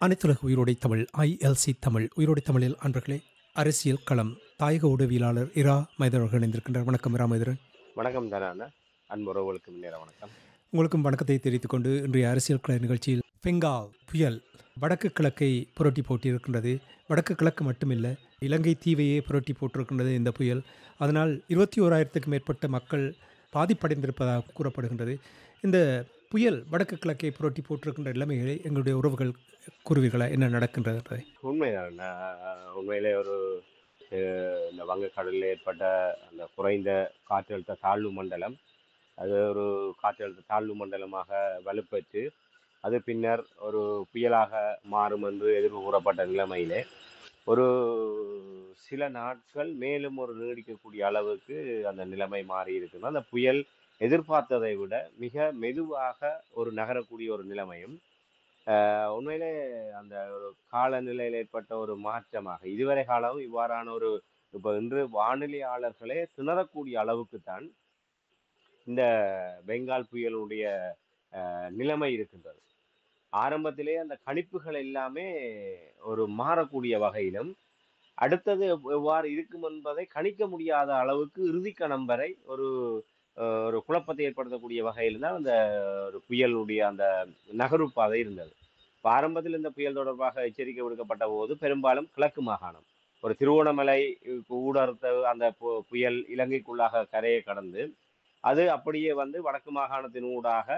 அனைத்துலக உயிரோடை தமிழ் ILC தமிழ் உயிரோடை தமிழில் அன்பர்களே, அரசியல் களம் தாயக ஊடகவியலாளர் இரா மைதர் அவர்கள் இணைந்திருக்கின்றார். வணக்கம் இரா மைதரன். வணக்கம் தான அன்புறவுகளுக்கு முன்னேற வணக்கம். உங்களுக்கும் வணக்கத்தை தெரிவித்துக் கொண்டு இன்றைய அரசியல் கள நிகழ்ச்சியில் பெங்கால் புயல் வடக்கு கிழக்கை புரட்டி போட்டியிருக்கின்றது. வடக்கு கிழக்கு மட்டுமில்லை, இலங்கை தீவையே புரட்டி போட்டிருக்கின்றது இந்த புயல். அதனால் 21,000க்கும் மேற்பட்ட மக்கள் பாதிப்படைந்திருப்பதாக கூறப்படுகின்றது. இந்த புயல் வடக்கு கிழக்கை புரட்டி போட்டிருக்கின்ற நிலைமைகளை எங்களுடைய உறவுகள் கூறுவீர்களா, என்ன நடக்கின்றது? உண்மைதான். உண்மையிலே ஒரு இந்த வங்கக்கடலில் ஏற்பட்ட அந்த குறைந்த காற்றழுத்த தாழ்வு மண்டலம், அது ஒரு காற்றழுத்த தாழ்வு மண்டலமாக வலுப்பெற்று அது பின்னர் ஒரு புயலாக மாறும் என்று எதிர்ப்பு கூறப்பட்ட நிலைமையிலே ஒரு சில நாட்கள் மேலும் ஒரு நீடிக்கக்கூடிய அளவுக்கு அந்த நிலைமை மாறி இருக்குன்னா, அந்த புயல் எதிர்பார்த்ததை விட மிக மெதுவாக ஒரு நகரக்கூடிய ஒரு நிலைமையும் உண்மையிலே அந்த ஒரு காலநிலையில் ஏற்பட்ட ஒரு மாற்றமாக இதுவரை காலம் இவ்வாறான ஒரு இப்போ இன்று வானிலையாளர்களே திணறக்கூடிய அளவுக்கு தான் இந்த பெங்கால் புயலுடைய நிலைமை இருக்கின்றது. ஆரம்பத்திலே அந்த கணிப்புகள் எல்லாமே ஒரு மாறக்கூடிய வகையிலும் அடுத்தது எவ்வாறு இருக்கும் என்பதை கணிக்க முடியாத அளவுக்கு இறுதிக்கணம் வரை ஒரு ஒரு குழப்பத்தை ஏற்படுத்தக்கூடிய வகையில் தான் அந்த ஒரு புயலுடைய அந்த நகர்வு பாதை இருந்தது. ஆரம்பத்தில் இந்த புயல் தொடர்பாக எச்சரிக்கை விடுக்கப்பட்ட போது பெரும்பாலும் கிழக்கு மாகாணம் ஒரு திருவோணமலை ஊடறுத்த அந்த புயல் இலங்கைக்குள்ளாக கரையை கடந்து அது அப்படியே வந்து வடக்கு மாகாணத்தின் ஊடாக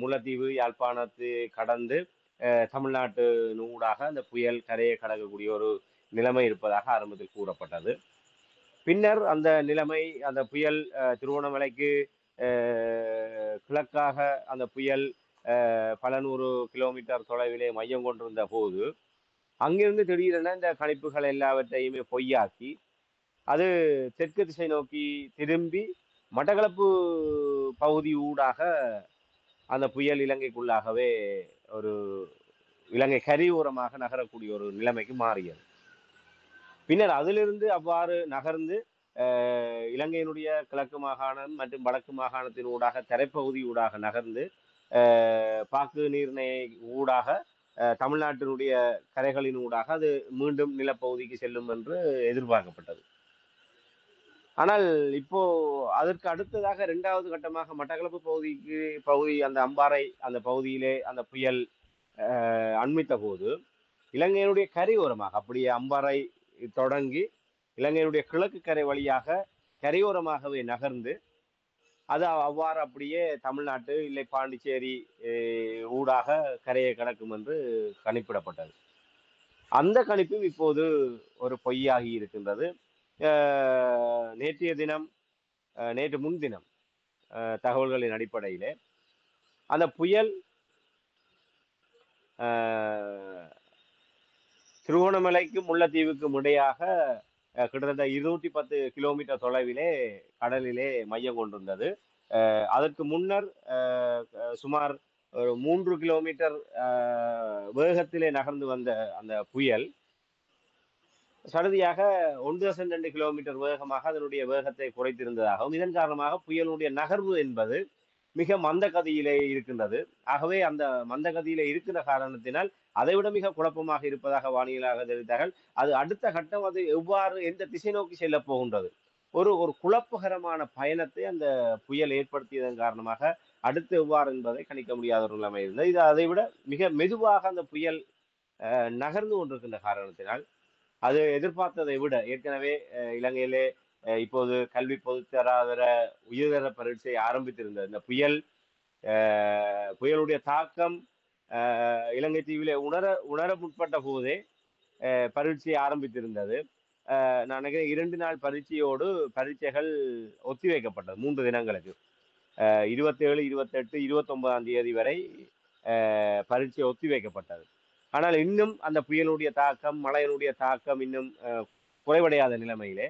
முல்லைத்தீவு யாழ்ப்பாணத்தை கடந்து தமிழ்நாட்டின் ஊடாக அந்த புயல் கரையை கடக்கக்கூடிய ஒரு நிலைமை இருப்பதாக ஆரம்பத்தில் கூறப்பட்டது. பின்னர் அந்த நிலைமை அந்த புயல் திருவோணமலைக்கு கிழக்காக அந்த புயல் பல 100 கிலோமீட்டர் தொலைவிலே மையம் கொண்டிருந்த போது அங்கிருந்து திடீரென இந்த கணிப்புகள் எல்லாவற்றையுமே பொய்யாக்கி அது தெற்கு திசை நோக்கி திரும்பி மட்டக்களப்பு பகுதி ஊடாக அந்த புயல் இலங்கைக்குள்ளாகவே ஒரு இலங்கை கரையோரமாக நகரக்கூடிய ஒரு நிலைமைக்கு மாறியது. பின்னர் அதிலிருந்து அவ்வாறு நகர்ந்து இலங்கையினுடைய கிழக்கு மாகாணம் மற்றும் வடக்கு மாகாணத்தின் ஊடாக தரைப்பகுதி ஊடாக நகர்ந்து பாக்கு நீர்ணை ஊடாக தமிழ்நாட்டினுடைய கரைகளின் ஊடாக அது மீண்டும் நிலப்பகுதிக்கு செல்லும் என்று எதிர்பார்க்கப்பட்டது. ஆனால் இப்போ அதற்கு அடுத்ததாக 2வது கட்டமாக மட்டக்களப்பு பகுதி அந்த அம்பாறை அந்த பகுதியிலே அந்த புயல் அண்மித்த போது இலங்கையினுடைய கரையோரமாக அப்படியே அம்பாறை தொடங்கி இலங்கையினுடைய கிழக்கு கரை வழியாக கரையோரமாகவே நகர்ந்து அது அவ்வாறு அப்படியே தமிழ்நாட்டு இல்லை பாண்டிச்சேரி ஊடாக கரையை கடக்கும் என்று கணிப்பிடப்பட்டது. அந்த கணிப்பும் இப்போது ஒரு பொய்யாகி இருக்கின்றது. நேற்று முன்தினம் தகவல்களின் அடிப்படையிலே அந்த புயல் திருவோணமலைக்கும் முல்லைத்தீவுக்கும் இடையாக கிட்டத்தட்ட 210 கிலோமீட்டர் தொலைவிலே கடலிலே மையம் கொண்டிருந்தது. அதற்கு முன்னர் சுமார் ஒரு 3 கிலோமீட்டர் வேகத்திலே நகர்ந்து வந்த அந்த புயல் சடுதியாக 1.2 கிலோமீட்டர் வேகமாக அதனுடைய வேகத்தை குறைத்திருந்ததாகவும் இதன் காரணமாக புயலுடைய நகர்வு என்பது மிக மந்த கதியிலே இருக்கின்றது. ஆகவே அந்த மந்த கதியிலே இருக்கிற காரணத்தினால் அதைவிட மிக குழப்பமாக இருப்பதாக வானிலையாக தெரிவித்தார்கள். அது அடுத்த கட்டம் அது எவ்வாறு எந்த திசை நோக்கி செல்ல போகின்றது ஒரு குழப்பகரமான பயணத்தை அந்த புயல் ஏற்படுத்தியதன் காரணமாக அடுத்து எவ்வாறு என்பதை கணிக்க முடியாத ஒரு நிலைமை இருந்தது. இது அதைவிட மிக மெதுவாக அந்த புயல் நகர்ந்து கொண்டிருக்கின்ற காரணத்தினால் அது எதிர்பார்த்ததை விட ஏற்கனவே இலங்கையிலே இப்போது கல்வி பொதுத்தராதர உயர்தர பரீட்சை ஆரம்பித்திருந்தது. இந்த புயலுடைய தாக்கம் இலங்கை தீவிலே உணர முற்பட்ட போதே பரீட்சை ஆரம்பித்திருந்தது. நான் நினைக்கிறேன் 2 நாள் பரீட்சைகள் ஒத்திவைக்கப்பட்டது 3 தினங்களுக்கு. 27, 28, 29ஆம் தேதி வரை பரீட்சை ஒத்திவைக்கப்பட்டது. ஆனால் இன்னும் அந்த புயலுடைய தாக்கம், மழையினுடைய தாக்கம் இன்னும் குறைவடையாத நிலைமையிலே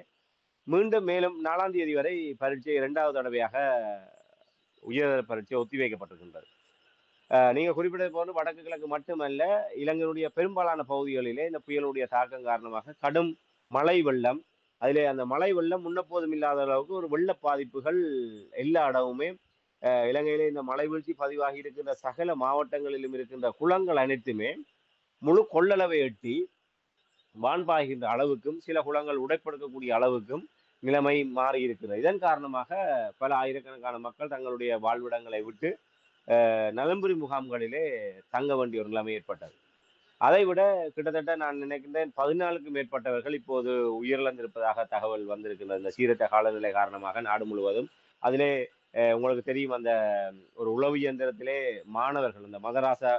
மீண்டும் மேலும் 4ஆம் தேதி வரை பரீட்சை 2வது தடவையாக உயர்தர பரீட்சை ஒத்திவைக்கப்பட்டிருக்கின்றது. நீங்க குறிப்பிட்டது போன்று வடக்கு கிழக்கு மட்டுமல்ல, இலங்கையினுடைய பெரும்பாலான பகுதிகளிலே இந்த புயலுடைய தாக்கம் காரணமாக கடும் மழை வெள்ளம், அதிலே அந்த மழை வெள்ளம் முன்னெப்போதும் இல்லாத அளவுக்கு ஒரு வெள்ள பாதிப்புகள் எல்லா இடமுமே இலங்கையிலே இந்த மழை வீழ்ச்சி பதிவாகி இருக்கின்ற சகல மாவட்டங்களிலும் இருக்கின்ற குளங்கள் அனைத்துமே முழு கொள்ளளவை எட்டி வான்பாய்கின்ற அளவுக்கும் சில குளங்கள் உடைப்படுத்தக்கூடிய அளவுக்கும் நிலைமை மாறி இருக்கிறது. இதன் காரணமாக பல ஆயிரக்கணக்கான மக்கள் தங்களுடைய வாழ்விடங்களை விட்டு நலம்புரி முகாம்களிலே தங்க வேண்டிய ஒரு நிலைமை ஏற்பட்டது. அதை விட கிட்டத்தட்ட நான் நினைக்கின்றேன் 14க்கும் மேற்பட்டவர்கள் இப்போது உயிரிழந்திருப்பதாக தகவல் வந்திருக்கின்றது. இந்த சீரற்ற காலநிலை காரணமாக நாடு முழுவதும். அதிலே உங்களுக்கு தெரியும், அந்த ஒரு உளவு இயந்திரத்திலே மாணவர்கள், இந்த மதராசா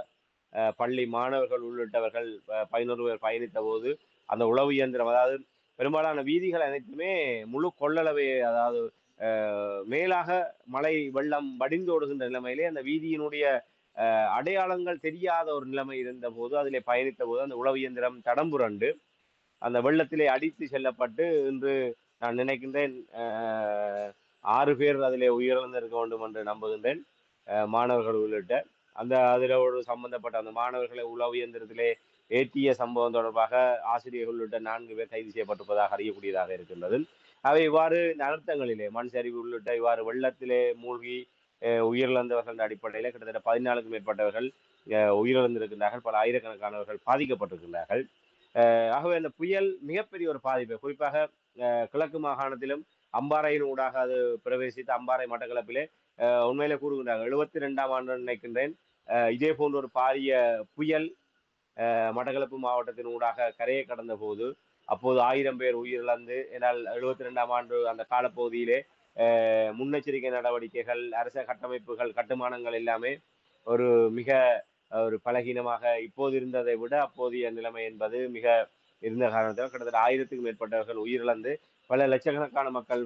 பள்ளி மாணவர்கள் உள்ளிட்டவர்கள் 11 பேர் பயணித்த போது அந்த உளவு இயந்திரம், அதாவது பெரும்பாலான வீதிகள் அனைத்துமே முழு கொள்ளளவை, அதாவது மேலாக மழை வெள்ளம் வடிந்தோடுகின்ற நிலைமையிலே அந்த வீதியினுடைய அடையாளங்கள் தெரியாத ஒரு நிலைமை இருந்த போது அதிலே பயணித்த போது அந்த உளவு இயந்திரம் தடம் புரண்டு அந்த வெள்ளத்திலே அடித்து செல்லப்பட்டு இன்று நான் நினைக்கின்றேன் 6 பேர் அதிலே உயிரிழந்திருக்க வேண்டும் என்று நம்புகின்றேன், மாணவர்கள் உள்ளிட்ட. அந்த அதில் ஒரு சம்பந்தப்பட்ட அந்த மாணவர்களை உளவு இயந்திரத்திலே ஏற்றிய சம்பவம் தொடர்பாக ஆசிரியர்கள் உள்ளிட்ட 4 பேர் கைது செய்யப்பட்டிருப்பதாக அறியக்கூடியதாக இருக்கின்றது. அவை இவ்வாறு இந்த அனர்த்தங்களிலே மண் சரிவு உள்ளிட்ட இவ்வாறு வெள்ளத்திலே மூழ்கி உயிரிழந்தவர்கள் அடிப்படையில் கிட்டத்தட்ட 14க்கும் மேற்பட்டவர்கள் உயிரிழந்திருக்கின்றார்கள். பல ஆயிரக்கணக்கானவர்கள் பாதிக்கப்பட்டிருக்கின்றார்கள். ஆகவே அந்த புயல் மிகப்பெரிய ஒரு பாதிப்பை, குறிப்பாக கிழக்கு மாகாணத்திலும் அம்பாறையின் ஊடாக அது பிரவேசித்து அம்பாறை மட்டக்களப்பிலே உண்மையிலே கூறுகின்றார்கள் 72ஆம் ஆண்டு நினைக்கின்றேன் இதே போன்ற ஒரு பாரிய புயல் மட்டக்களப்பு மாவட்டத்தின் ஊடாக கரையை கடந்த போது அப்போது 1000 பேர் உயிரிழந்து, என்னால் 72ஆம் ஆண்டு அந்த காலப்பகுதியிலே முன்னெச்சரிக்கை நடவடிக்கைகள், அரச கட்டமைப்புகள், கட்டுமானங்கள் எல்லாமே ஒரு மிக ஒரு பலகீனமாக இப்போது இருந்ததை விட அப்போதைய நிலைமை என்பது மிக இருந்த காரணத்தால் கிட்டத்தட்ட 1000க்கும் மேற்பட்டவர்கள் உயிரிழந்து பல லட்சக்கணக்கான மக்கள்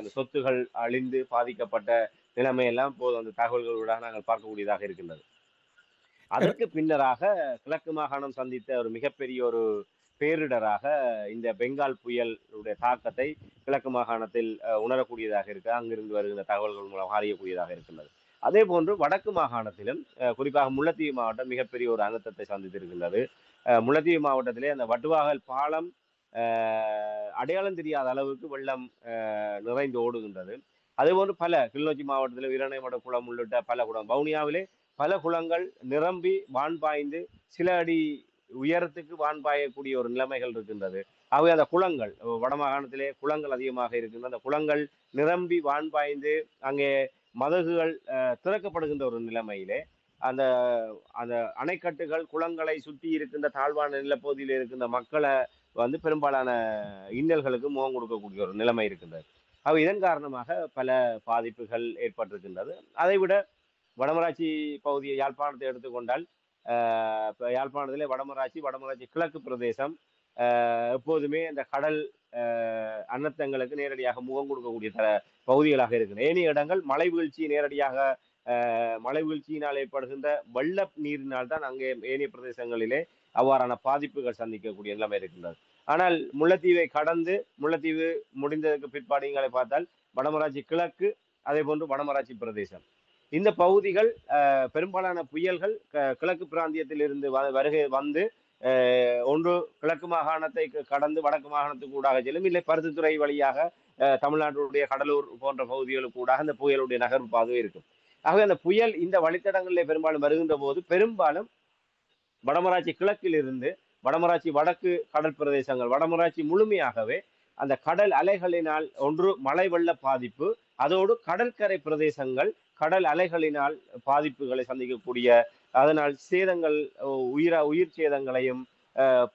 அந்த சொத்துகள் அழிந்து பாதிக்கப்பட்ட நிலைமையெல்லாம் போது அந்த தகவல்களூடாக நாங்கள் பார்க்கக்கூடியதாக இருக்கின்றது. அதற்கு பின்னராக கிழக்கு மாகாணம் சந்தித்த ஒரு மிகப்பெரிய ஒரு பேரிடராக இந்த பெங்கால் புயலுடைய தாக்கத்தை கிழக்கு மாகாணத்தில் உணரக்கூடியதாக இருக்கு, அங்கிருந்து வருகின்ற தகவல்கள் மூலம் அறியக்கூடியதாக இருக்கின்றது. அதே போன்று வடக்கு மாகாணத்திலும் குறிப்பாக முல்லைத்தீவு மாவட்டம் மிகப்பெரிய ஒரு அனர்த்தத்தை சந்தித்திருக்கின்றது. முல்லைத்தீவு மாவட்டத்திலே அந்த வட்டுவாகல் பாலம் அடையாளம் தெரியாத அளவுக்கு வெள்ளம் நிறைந்து ஓடுகின்றது. அதேபோன்று பல கிளிநொச்சி மாவட்டத்தில் வீரணைமட குளம் உள்ளிட்ட பல குளம், வவுனியாவிலே பல குளங்கள் நிரம்பி வான் பாய்ந்து சில அடி உயரத்துக்கு வான் பாயக்கூடிய ஒரு நிலைமைகள் இருக்கின்றது. ஆகவே அந்த குளங்கள் வடமாகாணத்திலே குளங்கள் அதிகமாக இருக்கின்ற அந்த குளங்கள் நிரம்பி வான் பாய்ந்து அங்கே மதகுகள் திறக்கப்படுகின்ற ஒரு நிலைமையிலே அந்த அந்த அணைக்கட்டுகள் குளங்களை சுற்றி இருக்கின்ற தாழ்வான நிலப்பகுதியில் இருக்கின்ற மக்களை பெரும்பாலான இன்னல்களுக்கு முகம் கொடுக்கக்கூடிய ஒரு நிலைமை இருக்கின்றது. ஆக இதன் காரணமாக பல பாதிப்புகள் ஏற்பட்டிருக்கின்றது. அதைவிட வடமராட்சி பகுதியை யாழ்ப்பாணத்தை எடுத்துக்கொண்டால் இப்போ யாழ்ப்பாணத்திலே வடமராட்சி கிழக்கு பிரதேசம் எப்போதுமே அந்த கடல் அனர்த்தங்களுக்கு நேரடியாக முகம் கொடுக்கக்கூடிய பகுதிகளாக இருக்கின்றன. ஏனைய இடங்கள் மழை வீழ்ச்சி நேரடியாக மழை வீழ்ச்சியினால் ஏற்படுகின்ற வெள்ள நீரினால் தான் அங்கே ஏனைய பிரதேசங்களிலே அவ்வாறான பாதிப்புகள் சந்திக்கக்கூடிய நிலைமை இருக்கின்றது. ஆனால் முல்லைத்தீவை கடந்து முல்லைத்தீவு முடிந்ததற்கு பிற்பாடுகளை பார்த்தால் வடமராட்சி கிழக்கு, அதே போன்று வடமராட்சி பிரதேசம், இந்த பகுதிகள் பெரும்பாலான புயல்கள் கிழக்கு பிராந்தியத்தில் இருந்து வருகை வந்து ஒன்று கிழக்கு மாகாணத்தை கடந்து வடக்கு மாகாணத்துக்கு ஊடாக செல்லும், இல்லை பருத்தித்துறை வழியாக தமிழ்நாட்டுடைய கடலூர் போன்ற பகுதிகளுக்கு ஊடாக அந்த புயலுடைய நகர்வு பாதுவே இருக்கும். ஆகவே அந்த புயல் இந்த வழித்தடங்களிலே பெரும்பாலும் வருகின்ற போது பெரும்பாலும் வடமராட்சி கிழக்கில் இருந்து வடமராட்சி வடக்கு கடல் பிரதேசங்கள், வடமராட்சி முழுமையாகவே அந்த கடல் அலைகளினால் ஒன்று மழை வெள்ள பாதிப்பு, அதோடு கடற்கரை பிரதேசங்கள் கடல் அலைகளினால் பாதிப்புகளை சந்திக்கக்கூடிய, அதனால் சேதங்கள் உயிர் சேதங்களையும்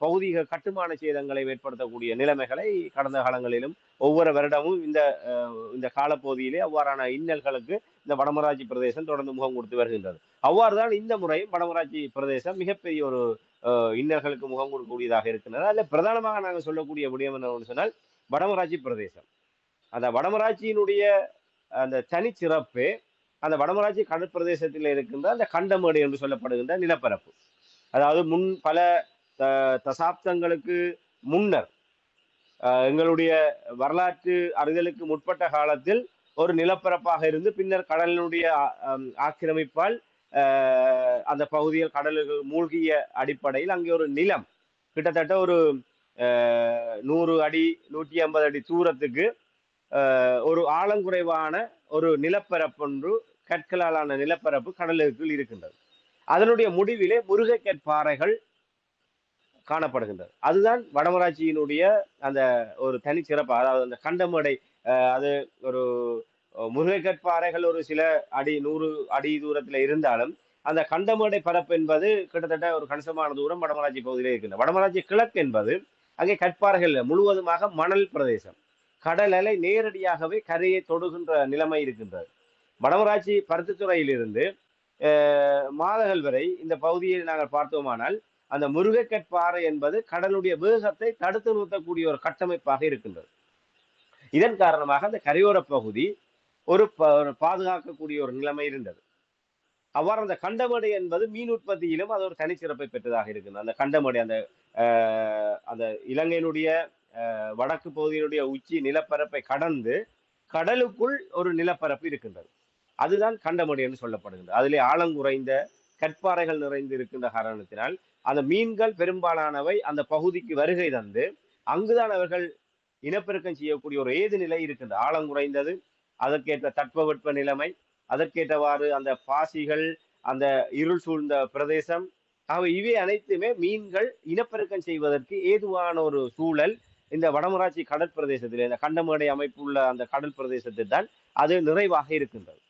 பகுதிகள் கட்டுமான சேதங்களை ஏற்படுத்தக்கூடிய நிலைமைகளை கடந்த காலங்களிலும் ஒவ்வொரு வருடமும் இந்த காலப்பகுதியிலே அவ்வாறான இன்னல்களுக்கு இந்த வடமராட்சி பிரதேசம் தொடர்ந்து முகம் கொடுத்து வருகின்றது. அவ்வாறுதான் இந்த முறையும் வடமராட்சி பிரதேசம் மிகப்பெரிய ஒரு இன்னல்களுக்கு முகம் கொடுக்கக்கூடியதாக இருக்கின்றது. அதில் பிரதானமாக நாங்கள் சொல்லக்கூடிய விடயம் என்னன்னு சொன்னால் வடமராட்சி பிரதேசம், அந்த வடமராட்சியினுடைய அந்த தனிச்சிறப்பு அந்த வடமராட்சி கடற்பிரதேசத்தில் இருக்கின்ற அந்த கண்டமேடு என்று சொல்லப்படுகின்ற நிலப்பரப்பு. அதாவது பல தசாப்தங்களுக்கு முன்னர் எங்களுடைய வரலாற்று அறிதலுக்கு முற்பட்ட காலத்தில் ஒரு நிலப்பரப்பாக இருந்து பின்னர் கடலினுடைய ஆக்கிரமிப்பால் அந்த பகுதியில் கடல்கள் மூழ்கிய அடிப்படையில் அங்கே ஒரு நிலம் கிட்டத்தட்ட ஒரு 100 அடி 150 அடி தூரத்துக்கு ஒரு ஆழங்குறைவான ஒரு நிலப்பரப்பொன்று கற்களாலான நிலப்பரப்பு கடலுக்குள் இருக்கின்றது. அதனுடைய முடிவிலே முருகைக்கற்பாறைகள் காணப்படுகின்றது. அதுதான் வடமராட்சியினுடைய அந்த ஒரு தனிச்சிறப்பு. அதாவது அந்த கண்டமடை அது ஒரு முருகைக்கற்பாறைகள் ஒரு சில அடி 100 அடி தூரத்தில் இருந்தாலும் அந்த கண்டமடை பரப்பு என்பது கிட்டத்தட்ட ஒரு கணிசமான தூரம் வடமராட்சி பகுதியிலே இருக்கின்றது. வடமராட்சி கிழக்கு என்பது அங்கே கற்பாறைகள் முழுவதுமாக மணல் பிரதேசம். கடல் அலை நேரடியாகவே கரையை தொடுகின்ற நிலைமை இருக்கின்றது. வடமராட்சி பருத்தித்துறையிலிருந்து மாதகள் வரை இந்த பகுதியை நாங்கள் பார்த்தோமானால் அந்த முருகைக்கற்பாறை என்பது கடலுடைய வேகத்தை தடுத்து நிறுத்தக்கூடிய ஒரு கட்டமைப்பாக இருக்கின்றது. இதன் காரணமாக அந்த கரையோர பகுதி ஒரு பாதுகாக்கக்கூடிய ஒரு நிலைமை இருந்தது. அவ்வாறு அந்த கண்டமடை என்பது மீன் உற்பத்தியிலும் அது ஒரு தனிச்சிறப்பை பெற்றதாக இருக்கின்றது. அந்த கண்டமடை அந்த அந்த இலங்கையினுடைய வடக்கு பகுதியினுடைய உச்சி நிலப்பரப்பை கடந்து கடலுக்குள் ஒரு நிலப்பரப்பு இருக்கின்றது. அதுதான் கண்டமடை என்று சொல்லப்படுகின்றது. அதிலே ஆழங்குறைந்த கற்பாறைகள் நிறைந்து இருக்கின்ற காரணத்தினால் அந்த மீன்கள் பெரும்பாலானவை அந்த பகுதிக்கு வருகை தந்து அங்குதான் அவர்கள் இனப்பெருக்கம் செய்யக்கூடிய ஒரு ஏது நிலை இருக்கின்றது. ஆழம் குறைந்தது, அதற்கேற்ற தட்பவெட்ப நிலைமை, அதற்கேற்றவாறு அந்த பாசிகள், அந்த இருள் சூழ்ந்த பிரதேசம், ஆகவே இவை அனைத்துமே மீன்கள் இனப்பெருக்கம் செய்வதற்கு ஏதுவான ஒரு சூழல் இந்த வடமராட்சி கடற்பிரதேசத்தில் இந்த கண்டமடை அமைப்புள்ள அந்த கடல் பிரதேசத்தில் தான் அது நிறைவாக இருக்கின்றது.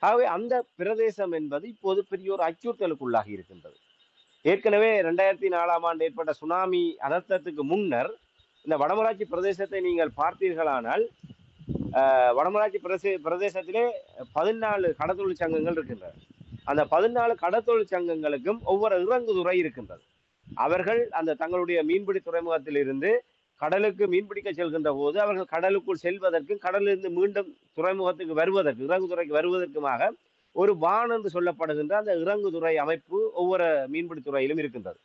ஆகவே அந்த பிரதேசம் என்பது இப்போது பெரிய ஒரு அச்சுறுத்தலுக்குள்ளாகி இருக்கின்றது. ஏற்கனவே 2004ஆம் ஆண்டு ஏற்பட்ட சுனாமி அனர்த்தத்துக்கு முன்னர் இந்த வடமராட்சி பிரதேசத்தை நீங்கள் பார்த்தீர்களானால் வடமராட்சி பிரதேசத்திலே 14 கடற்தொழில் சங்கங்கள் இருக்கின்றன. அந்த 14 கடற்தொழில் சங்கங்களுக்கும் ஒவ்வொரு இறங்குதுறை இருக்கின்றது. அவர்கள் அந்த தங்களுடைய மீன்பிடி துறைமுகத்தில் இருந்து கடலுக்கு மீன்பிடிக்க செல்கின்ற போது அவர்கள் கடலுக்குள் செல்வதற்கும் கடலிலிருந்து மீண்டும் துறைமுகத்துக்கு வருவதற்கு இறங்குதுறைக்கு வருவதற்குமாக ஒரு வான் என்று சொல்லப்படுகின்ற அந்த இறங்குதுறை அமைப்பு ஒவ்வொரு மீன்பிடி துறையிலும் இருக்கின்றது.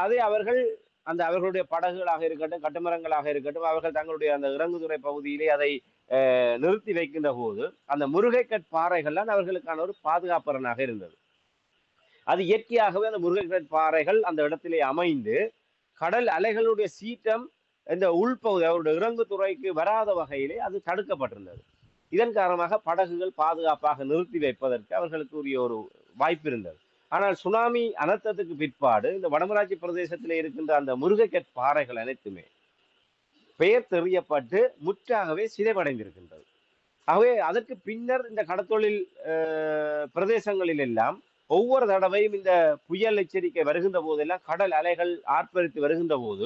அதை அவர்கள் அந்த அவர்களுடைய படகுகளாக இருக்கட்டும், கட்டுமரங்களாக இருக்கட்டும், அவர்கள் தங்களுடைய அந்த இறங்குதுறை பகுதியிலே அதை நிறுத்தி வைக்கின்ற போது அந்த முருகைக்கற்பாறைகள்லாம் அவர்களுக்கான ஒரு பாதுகாப்பறனாக இருந்தது. அது இயற்கையாகவே அந்த முருகைக்கற்பாறைகள் அந்த இடத்திலே அமைந்து கடல் அலைகளுடைய சீற்றம் இந்த உள்பகுதி அவருடைய இறங்குதுறைக்கு வராத வகையிலே அது தடுக்கப்பட்டிருந்தது. இதன் காரணமாக படகுகள் பாதுகாப்பாக நிறுத்தி வைப்பதற்கு அவர்களுக்கு உரிய ஒரு வாய்ப்பு இருந்தது. ஆனால் சுனாமி அனர்த்தத்துக்கு பிற்பாடு இந்த வடமராட்சி பிரதேசத்தில் இருக்கின்ற அந்த முருகைக்கற்பாறைகள் அனைத்துமே பெயர் தெரியப்பட்டு முற்றாகவே சிதைவடைந்திருக்கின்றது. ஆகவே அதற்கு பின்னர் இந்த கடற்தொழில் பிரதேசங்களில் எல்லாம் ஒவ்வொரு தடவையும் இந்த புயல் எச்சரிக்கை வருகின்ற போதெல்லாம் கடல் அலைகள் ஆர்ப்பரித்து வருகின்ற போது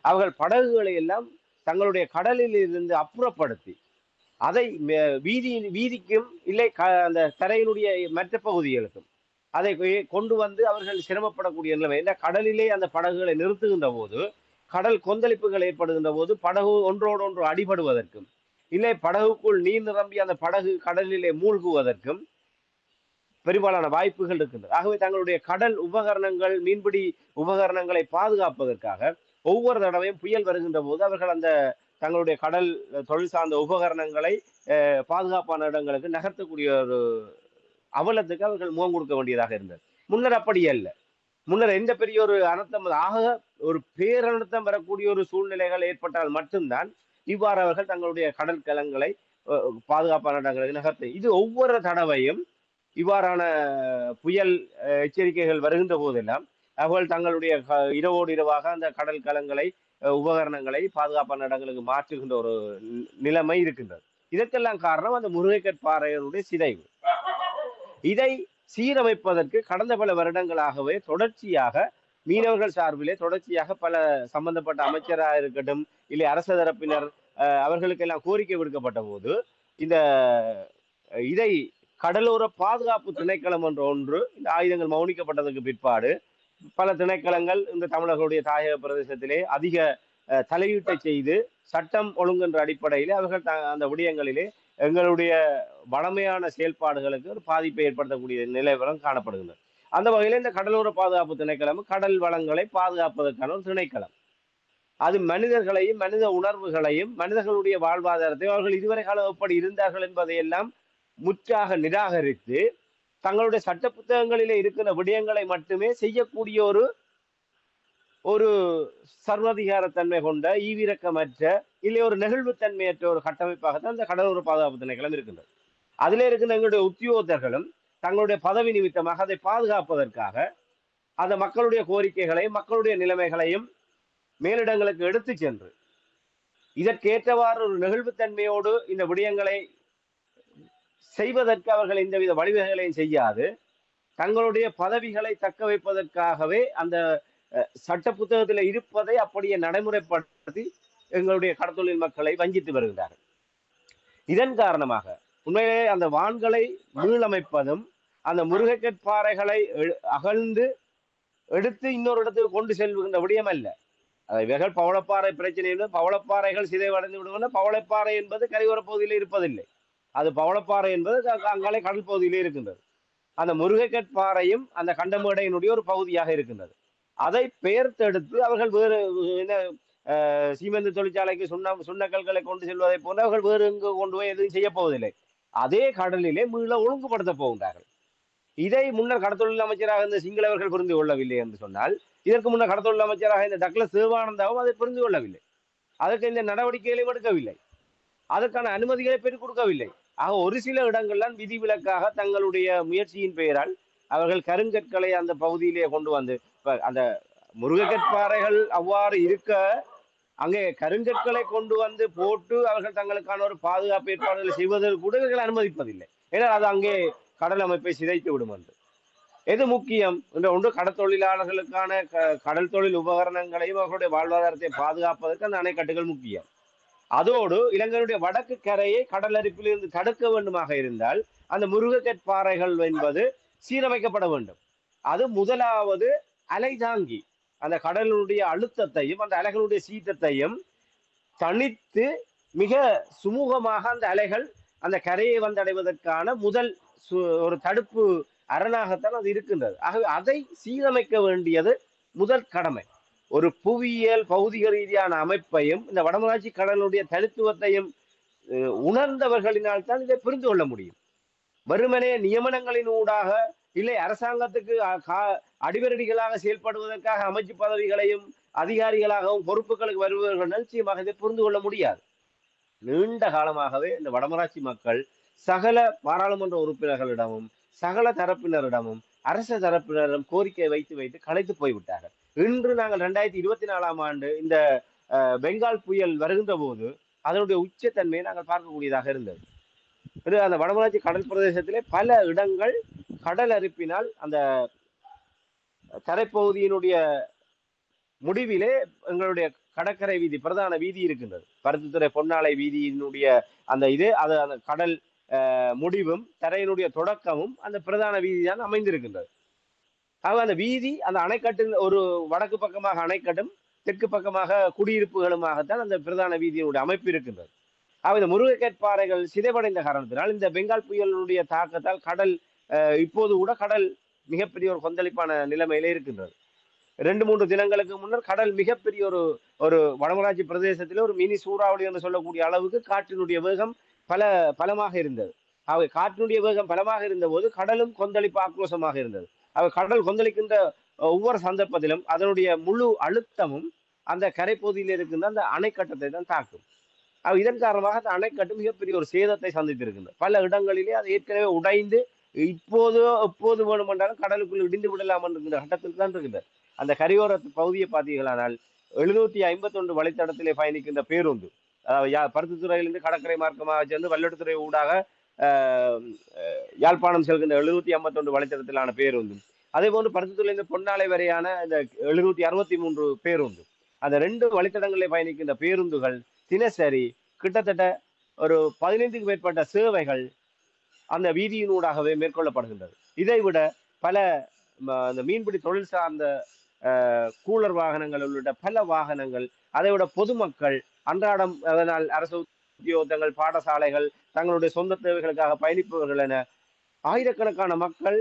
அவர்கள் படகுகளை எல்லாம் தங்களுடைய கடலில் இருந்து அப்புறப்படுத்தி அதை வீதிக்கும் இல்லை அந்த கரையினுடைய மற்ற பகுதிகளுக்கும் அதை கொண்டு வந்து அவர்கள் சிரமப்படக்கூடிய நிலைமை. இந்த கடலிலே அந்த படகுகளை நிறுத்துகின்ற போது கடல் கொந்தளிப்புகள் ஏற்படுகின்ற போது படகு ஒன்றோடு ஒன்று அடிபடுவதற்கும் இல்லை படகுக்குள் நீர் நிரம்பி அந்த படகு கடலிலே மூழ்குவதற்கும் பெரும்பாலான வாய்ப்புகள் இருக்கின்றது. ஆகவே தங்களுடைய கடல் உபகரணங்கள் மீன்பிடி உபகரணங்களை பாதுகாப்பதற்காக ஒவ்வொரு தடவையும் புயல் வருகின்ற போது அவர்கள் அந்த தங்களுடைய கடல் தொழில் சார்ந்த உபகரணங்களை பாதுகாப்பான இடங்களுக்கு நகர்த்தக்கூடிய ஒரு அவலத்துக்கு அவர்கள் முகம் கொடுக்க வேண்டியதாக இருந்தது. முன்னர் அப்படி அல்ல. முன்னர் எந்த பெரிய ஒரு அனர்த்தம் ஆக ஒரு பேரனர்த்தம் வரக்கூடிய ஒரு சூழ்நிலைகள் ஏற்பட்டால் மட்டும்தான் இவ்வாறு அவர்கள் தங்களுடைய கடல் கலங்களை பாதுகாப்பான இடங்களுக்கு நகர்த்த. இது ஒவ்வொரு தடவையும் இவ்வாறான புயல் எச்சரிக்கைகள் வருகின்ற போதெல்லாம் அவர்கள் தங்களுடைய இரவோடு இரவாக அந்த கடல் கலங்களை உபகரணங்களை பாதுகாப்பான இடங்களுக்கு மாற்றுகின்ற ஒரு நிலைமை இருக்கின்றது. இதற்கெல்லாம் காரணம் அந்த முருகைக்கற்பாறைகளுடைய சிதைவு. இதை சீரமைப்பதற்கு கடந்த பல வருடங்களாகவே தொடர்ச்சியாக மீனவர்கள் சார்பிலே தொடர்ச்சியாக பல சம்பந்தப்பட்ட அமைச்சராக இருக்கட்டும் இல்லை அரச தரப்பினர் அவர்களுக்கெல்லாம் கோரிக்கை விடுக்கப்பட்ட போது இந்த இதை கடலோர பாதுகாப்பு திணைக்களம் என்ற ஒன்று இந்த ஆயுதங்கள் மௌனிக்கப்பட்டதற்கு பிற்பாடு பல திணைக்களங்கள் இந்த தமிழர்களுடைய தாயக பிரதேசத்திலே அதிக தலையீட்டை செய்து சட்டம் ஒழுங்கென்ற அடிப்படையிலே அவர்கள் அந்த விடயங்களிலே எங்களுடைய வளமையான செயல்பாடுகளுக்கு ஒரு பாதிப்பை ஏற்படுத்தக்கூடிய நிலைவரம் காணப்படுகின்றது. அந்த வகையில் இந்த கடலோர பாதுகாப்பு திணைக்களம் கடல் வளங்களை பாதுகாப்பதற்கான ஒரு திணைக்களம். அது மனிதர்களையும் மனித உணர்வுகளையும் மனிதர்களுடைய வாழ்வாதாரத்தையும் அவர்கள் இதுவரை காலம் எப்படி இருந்தார்கள் என்பதையெல்லாம் முற்றாக நிராகரித்து தங்களுடைய சட்ட புத்தகங்களிலே இருக்கிற விடயங்களை மட்டுமே செய்யக்கூடிய ஒரு ஒரு சர்வதிகாரத்தன்மை கொண்ட ஈவிரக்கமற்ற இல்லை ஒரு நெகிழ்வுத்தன்மையற்ற ஒரு கட்டமைப்பாகத்தான் இந்த கடலோர பாதுகாப்பு திணைக்களம் இருக்கின்றது. அதிலே இருக்கின்ற எங்களுடைய உத்தியோகத்தர்களும் தங்களுடைய பதவி நிமித்தமாக அதை பாதுகாப்பதற்காக அந்த மக்களுடைய கோரிக்கைகளையும் மக்களுடைய நிலைமைகளையும் மேலிடங்களுக்கு எடுத்து சென்று இதற்கேற்றவாறு ஒரு நெகிழ்வுத்தன்மையோடு இந்த விடயங்களை செய்வதற்கு அவர்கள் எந்தவித வழிவகைகளையும் செய்யாது தங்களுடைய பதவிகளை தக்க வைப்பதற்காகவே அந்த சட்ட புத்தகத்தில் இருப்பதை அப்படியே நடைமுறைப்படுத்தி எங்களுடைய கடத்தொழில் மக்களை வஞ்சித்து வருகிறார்கள். இதன் காரணமாக உண்மையிலே அந்த வான்களை மீளமைப்பதும் அந்த முருகைக்கற்பாறைகளை அகழ்ந்து எடுத்து இன்னொரு இடத்துக்கு கொண்டு செல்கின்ற விடயம் அல்ல. இவைகள் பவளப்பாறை பிரச்சனை என்பது பவளப்பாறைகள் சிதைவடைந்து விடுவது. பவளப்பாறை என்பது கரையோர பகுதியில் இருப்பதில்லை. அது பவளப்பாறை என்பது அங்காலே கடல் பகுதியிலே இருக்கின்றது. அந்த முருகைக்கற்பாறையும் அந்த கண்டமேடையினுடைய ஒரு பகுதியாக இருக்கின்றது. அதை பெயர்த்தெடுத்து அவர்கள் வேறு சீமெந்து தொழிற்சாலைக்கு சுண்ணக்கல்களை கொண்டு செல்வதை போன்று அவர்கள் வேறு எங்கு கொண்டு போய் எதுவும் செய்ய போவதில்லை. அதே கடலிலே மீள ஒழுங்குபடுத்த போகின்றார்கள். இதை முன்னர் கடத்தொழில் அமைச்சராக இருந்த சிங்களவர்கள் புரிந்து கொள்ளவில்லை என்று சொன்னால் இதற்கு முன்னர் கடத்தொழில் அமைச்சராக இந்த டக்ளஸ் தேவானந்தாவும் அதை புரிந்து கொள்ளவில்லை. அதற்கு இந்த நடவடிக்கைகளையும் எடுக்கவில்லை. அதற்கான அனுமதிகளை பெற்றுக் கொடுக்கவில்லை. ஆக ஒரு சில இடங்கள்லாம் விதிவிலக்காக தங்களுடைய முயற்சியின் பெயரால் அவர்கள் கருங்கற்களை அந்த பகுதியிலே கொண்டு வந்து அந்த முருகக்கற்பாறைகள் அவ்வாறு இருக்க அங்கே கருங்கற்களை கொண்டு வந்து போட்டு அவர்கள் தங்களுக்கான ஒரு பாதுகாப்பு ஏற்பாடுகளை செய்வதற்கு கூட இவர்கள் அனுமதிப்பதில்லை. ஏன்னா அது அங்கே கடல் அமைப்பை சிதைத்து விடும் என்று. எது முக்கியம் என்ற ஒன்று கடற்தொழிலாளர்களுக்கான கடல் தொழில் உபகரணங்களையும் அவர்களுடைய வாழ்வாதாரத்தை பாதுகாப்பதற்கு அந்த அணைக்கட்டுகள் முக்கியம். அதோடு இலங்கையுடைய வடக்கு கரையை கடல் அரிப்பிலிருந்து தடுக்க வேண்டுமாக இருந்தால் அந்த முருகக்கற்பாறைகள் என்பது சீரமைக்கப்பட வேண்டும். அது முதலாவது அலை தாங்கி அந்த கடலுடைய அழுத்தத்தையும் அந்த அலைகளுடைய சீற்றத்தையும் தனித்து மிக சுமூகமாக அந்த அலைகள் அந்த கரையை வந்தடைவதற்கான முதல் ஒரு தடுப்பு அரணாகத்தான் அது இருக்கின்றது. ஆகவே அதை சீரமைக்க வேண்டியது முதல் கடமை. ஒரு புவியியல் பௌதிக ரீதியான அமைப்பையும் இந்த வடமராட்சி கடலுடைய தனித்துவத்தையும் உணர்ந்தவர்களினால் தான் இதை புரிந்து கொள்ள முடியும். வெறுமனே நியமனங்களின் ஊடாக இல்லை அரசாங்கத்துக்கு அடிவரடிகளாக செயல்படுவதற்காக அமைச்சு பதவிகளையும் அதிகாரிகளாகவும் பொறுப்புகளுக்கு வருபவர்கள் நிச்சயமாக இதை புரிந்து கொள்ள முடியாது. நீண்ட காலமாகவே இந்த வடமராட்சி மக்கள் சகல பாராளுமன்ற உறுப்பினர்களிடமும் சகல தரப்பினரிடமும் அரச தரப்பினரிடம் கோரிக்கை வைத்து வைத்து களைத்து போய்விட்டார்கள். இன்று நாங்கள் 2024ஆம் ஆண்டு இந்த பெங்கால் புயல் வருகின்ற போது அதனுடைய உச்சத்தன்மையை நாங்கள் பார்க்கக்கூடியதாக இருந்தது. அந்த வடமராட்சி கடல் பிரதேசத்திலே பல இடங்கள் கடல் அரிப்பினால் அந்த தரைப்பகுதியினுடைய முடிவிலே எங்களுடைய கடற்கரை வீதி பிரதான வீதி இருக்கின்றது. பருத்தித்துறை பொன்னாலை வீதியினுடைய அந்த அது அந்த கடல் முடிவும் தரையினுடைய தொடக்கமும் அந்த பிரதான வீதி தான் அமைந்திருக்கின்றது. ஆக அந்த வீதி அந்த அணைக்கட்டின் ஒரு வடக்கு பக்கமாக அணைக்கட்டும் தெற்கு பக்கமாக குடியிருப்புகளுமாகத்தான் அந்த பிரதான வீதியினுடைய அமைப்பு இருக்கின்றது. ஆக இந்த முருகைக்கற்பாறைகள் சிதைவடைந்த காரணத்தினால் இந்த பெங்கால் புயலுடைய தாக்கத்தால் கடல் இப்போது கூட கடல் மிகப்பெரிய ஒரு கொந்தளிப்பான நிலைமையிலே இருக்கின்றது. 2-3 தினங்களுக்கு முன்னர் கடல் மிகப்பெரிய ஒரு வடமராட்சி பிரதேசத்திலே ஒரு மினி சூறாவளி என்று சொல்லக்கூடிய அளவுக்கு காற்றினுடைய வேகம் பலமாக இருந்தது. அவை காற்றினுடைய வேகம் பலமாக இருந்த போது கடலும் கொந்தளிப்பு ஆக்ரோஷமாக இருந்தது. அவை கடல் கொந்தளிக்கின்ற ஒவ்வொரு சந்தர்ப்பத்திலும் அதனுடைய முழு அழுத்தமும் அந்த கரைப்பகுதியில் இருக்கின்ற அந்த அணைக்கட்டத்தை தான் தாக்கும். இதன் காரணமாக அந்த அணைக்கட்டு மிகப்பெரிய ஒரு சேதத்தை சந்தித்திருக்கின்றது. பல இடங்களிலே அது ஏற்கனவே உடைந்து எப்போது வேணுமென்றாலும் கடலுக்குள் இடிந்து விடலாம் என்கிற கட்டத்தில் தான் இருக்கின்றது. அந்த கரையோர பகுதியை பார்த்தீர்களானால் 751 வழித்தடத்திலே பயணிக்கின்ற பேருந்து, அதாவது பருத்தித்துறையிலிருந்து கடற்கரை மார்க்கமாக சேர்ந்து வல்லடுத்துறை ஊடாக யாழ்ப்பாணம் செல்கின்ற 751 வழித்தடத்திலான பேருந்து, அதே போன்று பருத்தித்துறையிலிருந்து பொன்னாலை வரையான இந்த 763 பேருந்து, அந்த 2 வழித்தடங்களிலே பயணிக்கின்ற பேருந்துகள் தினசரி கிட்டத்தட்ட ஒரு 15க்கு மேற்பட்ட சேவைகள் அந்த வீதியினூடாகவே மேற்கொள்ளப்படுகின்றது. இதை விட பல அந்த மீன்பிடி தொழில் சார்ந்த கூலர் வாகனங்கள் உள்ளிட்ட பல வாகனங்கள், அதை விட பொதுமக்கள் அன்றாடம் அதனால் அரசு உத்தியோகங்கள் பாடசாலைகள் தங்களுடைய சொந்த தேவைகளுக்காக பயணிப்பவர்கள் என ஆயிரக்கணக்கான மக்கள்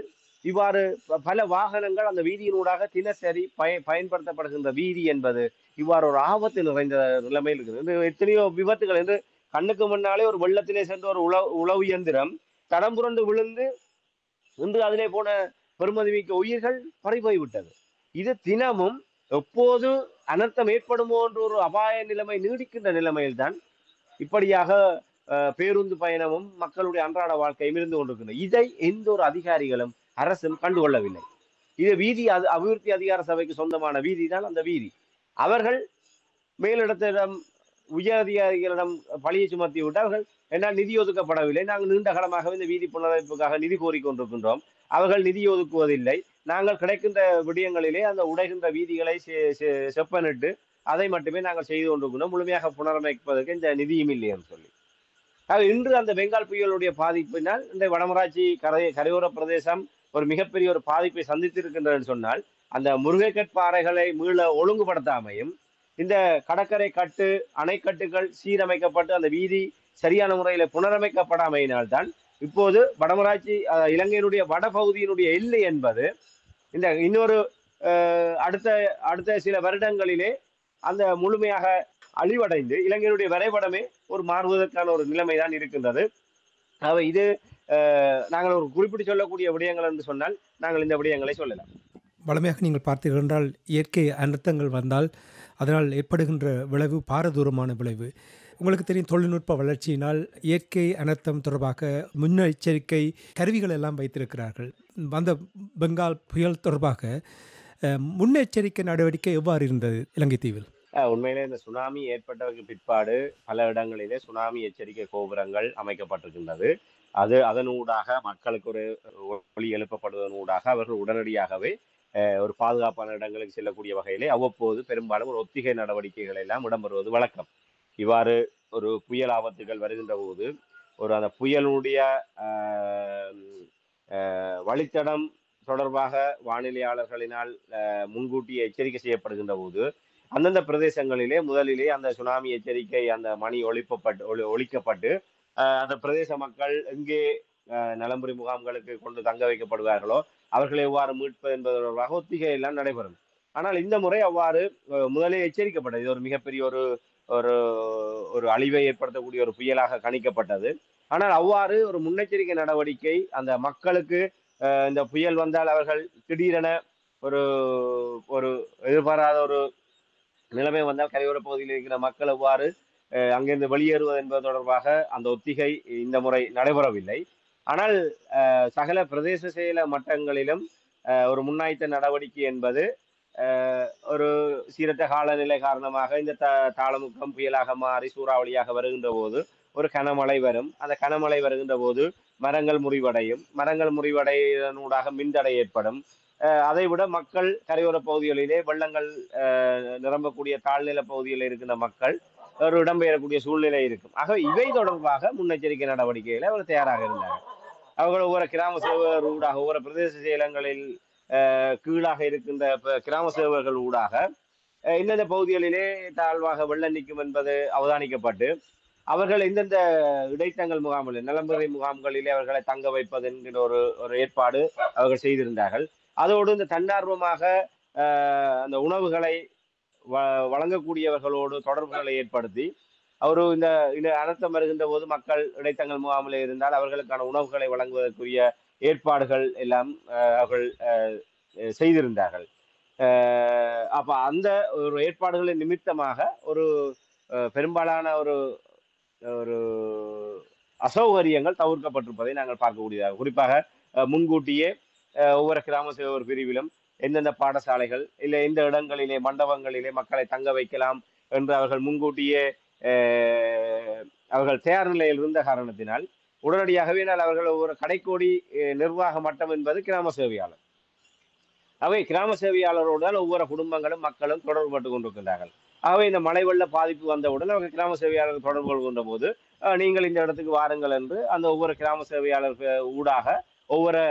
இவ்வாறு பல வாகனங்கள் அந்த வீதியினூடாக தினசரி பயன்படுத்தப்படுகின்ற வீதி என்பது இவ்வாறு ஒரு ஆபத்து நிறைந்த நிலைமையில் இருக்குது. இந்த எத்தனையோ விபத்துகள் என்று கண்ணுக்கு முன்னாலே ஒரு வெள்ளத்திலே சென்ற ஒரு உளவு இயந்திரம் தடம் புரண்டு விழுந்து இன்று அதிலே போன பெருமதிமிக்க உயிர்கள் பறிபோய் விட்டது. இது தினமும் எப்போது அனர்த்தம் ஏற்படுமோ என்ற ஒரு அபாய நிலைமை நீடிக்கின்ற நிலைமையில்தான் இப்படியாக பேருந்து பயணமும் மக்களுடைய அன்றாட வாழ்க்கையும் இருந்து கொண்டிருக்கின்றன. இதை எந்த ஒரு அதிகாரிகளும் அரசும் கண்டுகொள்ளவில்லை. இது வீதி அபிவிருத்தி அதிகார சபைக்கு சொந்தமான வீதி தான் அந்த வீதி. அவர்கள் மேலிடத்திடம் உயர் அதிகாரிகளிடம் பழியை சுமத்தி விட்டு அவர்கள் என்னால் நிதி ஒதுக்கப்படவில்லை, நாங்கள் நீண்ட காலமாகவே இந்த வீதி புனரமைப்புக்காக நிதி கோரிக்கொண்டிருக்கின்றோம், அவர்கள் நிதி ஒதுக்குவதில்லை, நாங்கள் கிடைக்கின்ற விடயங்களிலே அந்த உடைகின்ற வீதிகளை செப்பனிட்டு அதை மட்டுமே நாங்கள் செய்து கொண்டிருக்கின்றோம், முழுமையாக புனரமைப்பதற்கு இந்த நிதியும் இல்லை என்று சொல்லி இன்று அந்த பெங்கால் புயலுடைய பாதிப்பினால் இந்த வடமராட்சி கரையோர பிரதேசம் ஒரு மிகப்பெரிய ஒரு பாதிப்பை சந்தித்திருக்கின்றது சொன்னால் அந்த முருங்கைக்கற்பாறைகளை மீள ஒழுங்குபடுத்தாமையும் இந்த கடற்கரை கட்டு அணைக்கட்டுகள் சீரமைக்கப்பட்டு அந்த வீதி சரியான முறையில் புனரமைக்கப்படாமையினால்தான் இப்போது வடமராட்சி இலங்கையினுடைய வடபகுதியினுடைய எல்லை என்பது இந்த இன்னொரு அடுத்த அடுத்த சில வருடங்களிலே அந்த முழுமையாக அழிவடைந்து இலங்கையினுடைய வரைபடமே ஒரு மாறுவதற்கான ஒரு நிலைமை தான் இருக்கின்றது. இது நாங்கள் ஒரு குறிப்பிட்டு சொல்லக்கூடிய விடயங்கள் என்று சொன்னால் நாங்கள் இந்த விடயங்களை சொல்லலாம். வளமையாக நீங்கள் பார்த்தீர்கள் என்றால் இயற்கை அனர்த்தங்கள் வந்தால் அதனால் ஏற்படுகின்ற விளைவு பாரதூரமான விளைவு. உங்களுக்கு தெரியும், தொழில்நுட்ப வளர்ச்சியினால் இயற்கை அனர்த்தம் தொடர்பாக முன்னெச்சரிக்கை கருவிகள் எல்லாம் வைத்திருக்கிறார்கள். வந்த பெங்கால் புயல் தொடர்பாக முன்னெச்சரிக்கை நடவடிக்கை எவ்வாறு இருந்தது இலங்கை தீவில்? உண்மையிலே இந்த சுனாமி ஏற்பட்டதற்கு பிற்பாடு பல இடங்களிலே சுனாமி எச்சரிக்கை கோபுரங்கள் அமைக்கப்பட்டிருக்கின்றது. அதனூடாக மக்களுக்கு ஒரு ஒளி எழுப்பப்படுவதனூடாக அவர்கள் உடனடியாகவே ஒரு பாதுகாப்பான இடங்களுக்கு செல்லக்கூடிய வகையிலே அவ்வப்போது பெரும்பாலும் ஒரு ஒத்திகை நடவடிக்கைகள் எல்லாம் இடம்பெறுவது வழக்கம். இவ்வாறு ஒரு புயல் ஆபத்துகள் வருகின்ற போது அந்த புயலுடைய வழித்தடம் தொடர்பாக வானிலையாளர்களினால் முன்கூட்டியே எச்சரிக்கை செய்யப்படுகின்ற போது அந்தந்த பிரதேசங்களிலே முதலிலே அந்த சுனாமி எச்சரிக்கை அந்த மணி ஒழிக்கப்பட்டு அந்த பிரதேச மக்கள் எங்கே நலம்புரி முகாம்களுக்கு கொண்டு தங்க வைக்கப்படுவார்களோ அவர்களை எவ்வாறு மீட்பது என்பது தொடர்பாக ஒத்திகை எல்லாம் நடைபெறும். ஆனால் இந்த முறை அவ்வாறு முதலே எச்சரிக்கப்பட்டது. இது ஒரு மிகப்பெரிய ஒரு அழிவை ஏற்படுத்தக்கூடிய ஒரு புயலாக கணிக்கப்பட்டது. ஆனால் அவ்வாறு ஒரு முன்னெச்சரிக்கை நடவடிக்கை அந்த மக்களுக்கு இந்த புயல் வந்தால் அவர்கள் திடீரென ஒரு எதிர்பாராத ஒரு நிலைமை வந்தால் கரையோர பகுதியில் இருக்கிற மக்கள் எவ்வாறு அங்கிருந்து வெளியேறுவது என்பது தொடர்பாக அந்த ஒத்திகை இந்த முறை நடைபெறவில்லை. ஆனால் சகல பிரதேச செயல மட்டங்களிலும் ஒரு முன்னாய்த்த நடவடிக்கை என்பது ஒரு சீரற்ற காலநிலை காரணமாக இந்த தாளமுக்கம் புயலாக மாறி சூறாவளியாக வருகின்ற போது ஒரு கனமழை வரும். அந்த கனமழை வருகின்ற போது மரங்கள் முறிவடையும். மரங்கள் முறிவடைவதனூடாக மின்தடை ஏற்படும். அதை விட மக்கள் கரையோர பகுதிகளிலே வெள்ளங்கள் நிரம்பக்கூடிய தாழ்நில பகுதிகளில் இருக்கின்ற மக்கள் ஒரு இடம்பெயரக்கூடிய சூழ்நிலை இருக்கும். ஆக இவை தொடர்பாக முன்னெச்சரிக்கை நடவடிக்கைகளை அவர் தயாராக இருந்தார்கள். அவர்கள் ஒவ்வொரு கிராம சேவகர் ஊடாக ஒவ்வொரு பிரதேச செயலங்களில் கீழாக இருக்கின்ற கிராம சேவகர்கள் ஊடாக இந்தந்த பகுதிகளிலே தாழ்வாக வெள்ளம் நிற்கும் என்பது அவதானிக்கப்பட்டு அவர்கள் எந்தெந்த இடைத்தங்கள் முகாம்களில் நலம்புரை முகாம்களிலே அவர்களை தங்க வைப்பது என்கிற ஒரு ஏற்பாடு அவர்கள் செய்திருந்தார்கள். அதோடு இந்த தன்னார்வமாக அந்த உணவுகளை வழங்கக்கூடியவர்களோடு தொடர்புகளை ஏற்படுத்தி இந்த அனர்த்தம் வருகின்ற போது மக்கள் இடைத்தங்கள் முகாமில் இருந்தால் அவர்களுக்கான உணவுகளை வழங்குவதற்குரிய ஏற்பாடுகள் எல்லாம் அவர்கள் செய்திருந்தார்கள். அப்ப அந்த ஒரு ஏற்பாடுகளின் நிமித்தமாக ஒரு பெரும்பாலான ஒரு அசௌகரியங்கள் தவிர்க்கப்பட்டிருப்பதை நாங்கள் பார்க்கக்கூடியதாக, குறிப்பாக முன்கூட்டியே ஒவ்வொரு கிராம சேவர் பிரிவிலும் எந்தெந்த பாடசாலைகள் இல்லை எந்த இடங்களிலே மண்டபங்களிலே மக்களை தங்க வைக்கலாம் என்று அவர்கள் முன்கூட்டியே அவர்கள் தயார் நிலையில் இருந்த காரணத்தினால் உடனடியாகவே அவர்கள் ஒரு கடைக்கோடி நிர்வாக மட்டம் என்பது கிராம சேவையாளர். அவை கிராம சேவையாளரோடு தான் ஒவ்வொரு குடும்பங்களும் மக்களும் தொடர்பு பட்டு கொண்டிருக்கின்றார்கள். ஆகவே இந்த மழை வெள்ள பாதிப்பு வந்தவுடன் அவர்கள் கிராம சேவையாளர் தொடர்பு கொள்கின்ற போது நீங்கள் இந்த இடத்துக்கு வாருங்கள் என்று அந்த ஒவ்வொரு கிராம சேவையாளர் ஊடாக ஒவ்வொரு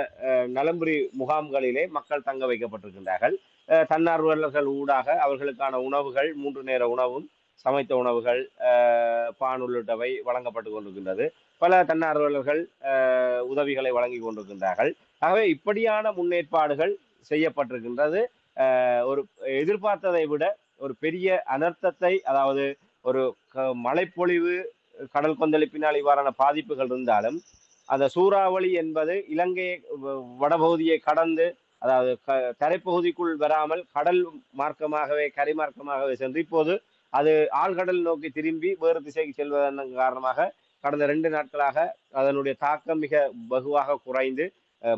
நலம்புரி முகாம்களிலே மக்கள் தங்க வைக்கப்பட்டிருக்கின்றார்கள். தன்னார்வலர்கள் ஊடாக அவர்களுக்கான உணவுகள் 3 நேர உணவும் சமைத்த உணவுகள் பான் உள்ளிட்டவை வழங்கப்பட்டு கொண்டிருக்கின்றது. பல தன்னார்வலர்கள் உதவிகளை வழங்கி கொண்டிருக்கின்றார்கள். ஆகவே இப்படியான முன்னேற்பாடுகள் செய்யப்பட்டிருக்கின்றது. ஒரு எதிர்பார்த்ததை விட ஒரு பெரிய அனர்த்தத்தை, அதாவது ஒரு மழைப்பொழிவு, கடல் கொந்தளிப்பினால் இவ்வாறான பாதிப்புகள் இருந்தாலும் அந்த சூறாவளி என்பது இலங்கை வடபகுதியை கடந்து, அதாவது தரைப்பகுதிக்குள் வராமல் கடல் மார்க்கமாகவே கரை மார்க்கமாகவே சென்று இப்போது அது ஆழ்கடல் நோக்கி திரும்பி வேறு திசைக்கு செல்வதன் காரணமாக கடந்த 2 நாட்களாக அதனுடைய தாக்கம் மிக வெகுவாக குறைந்து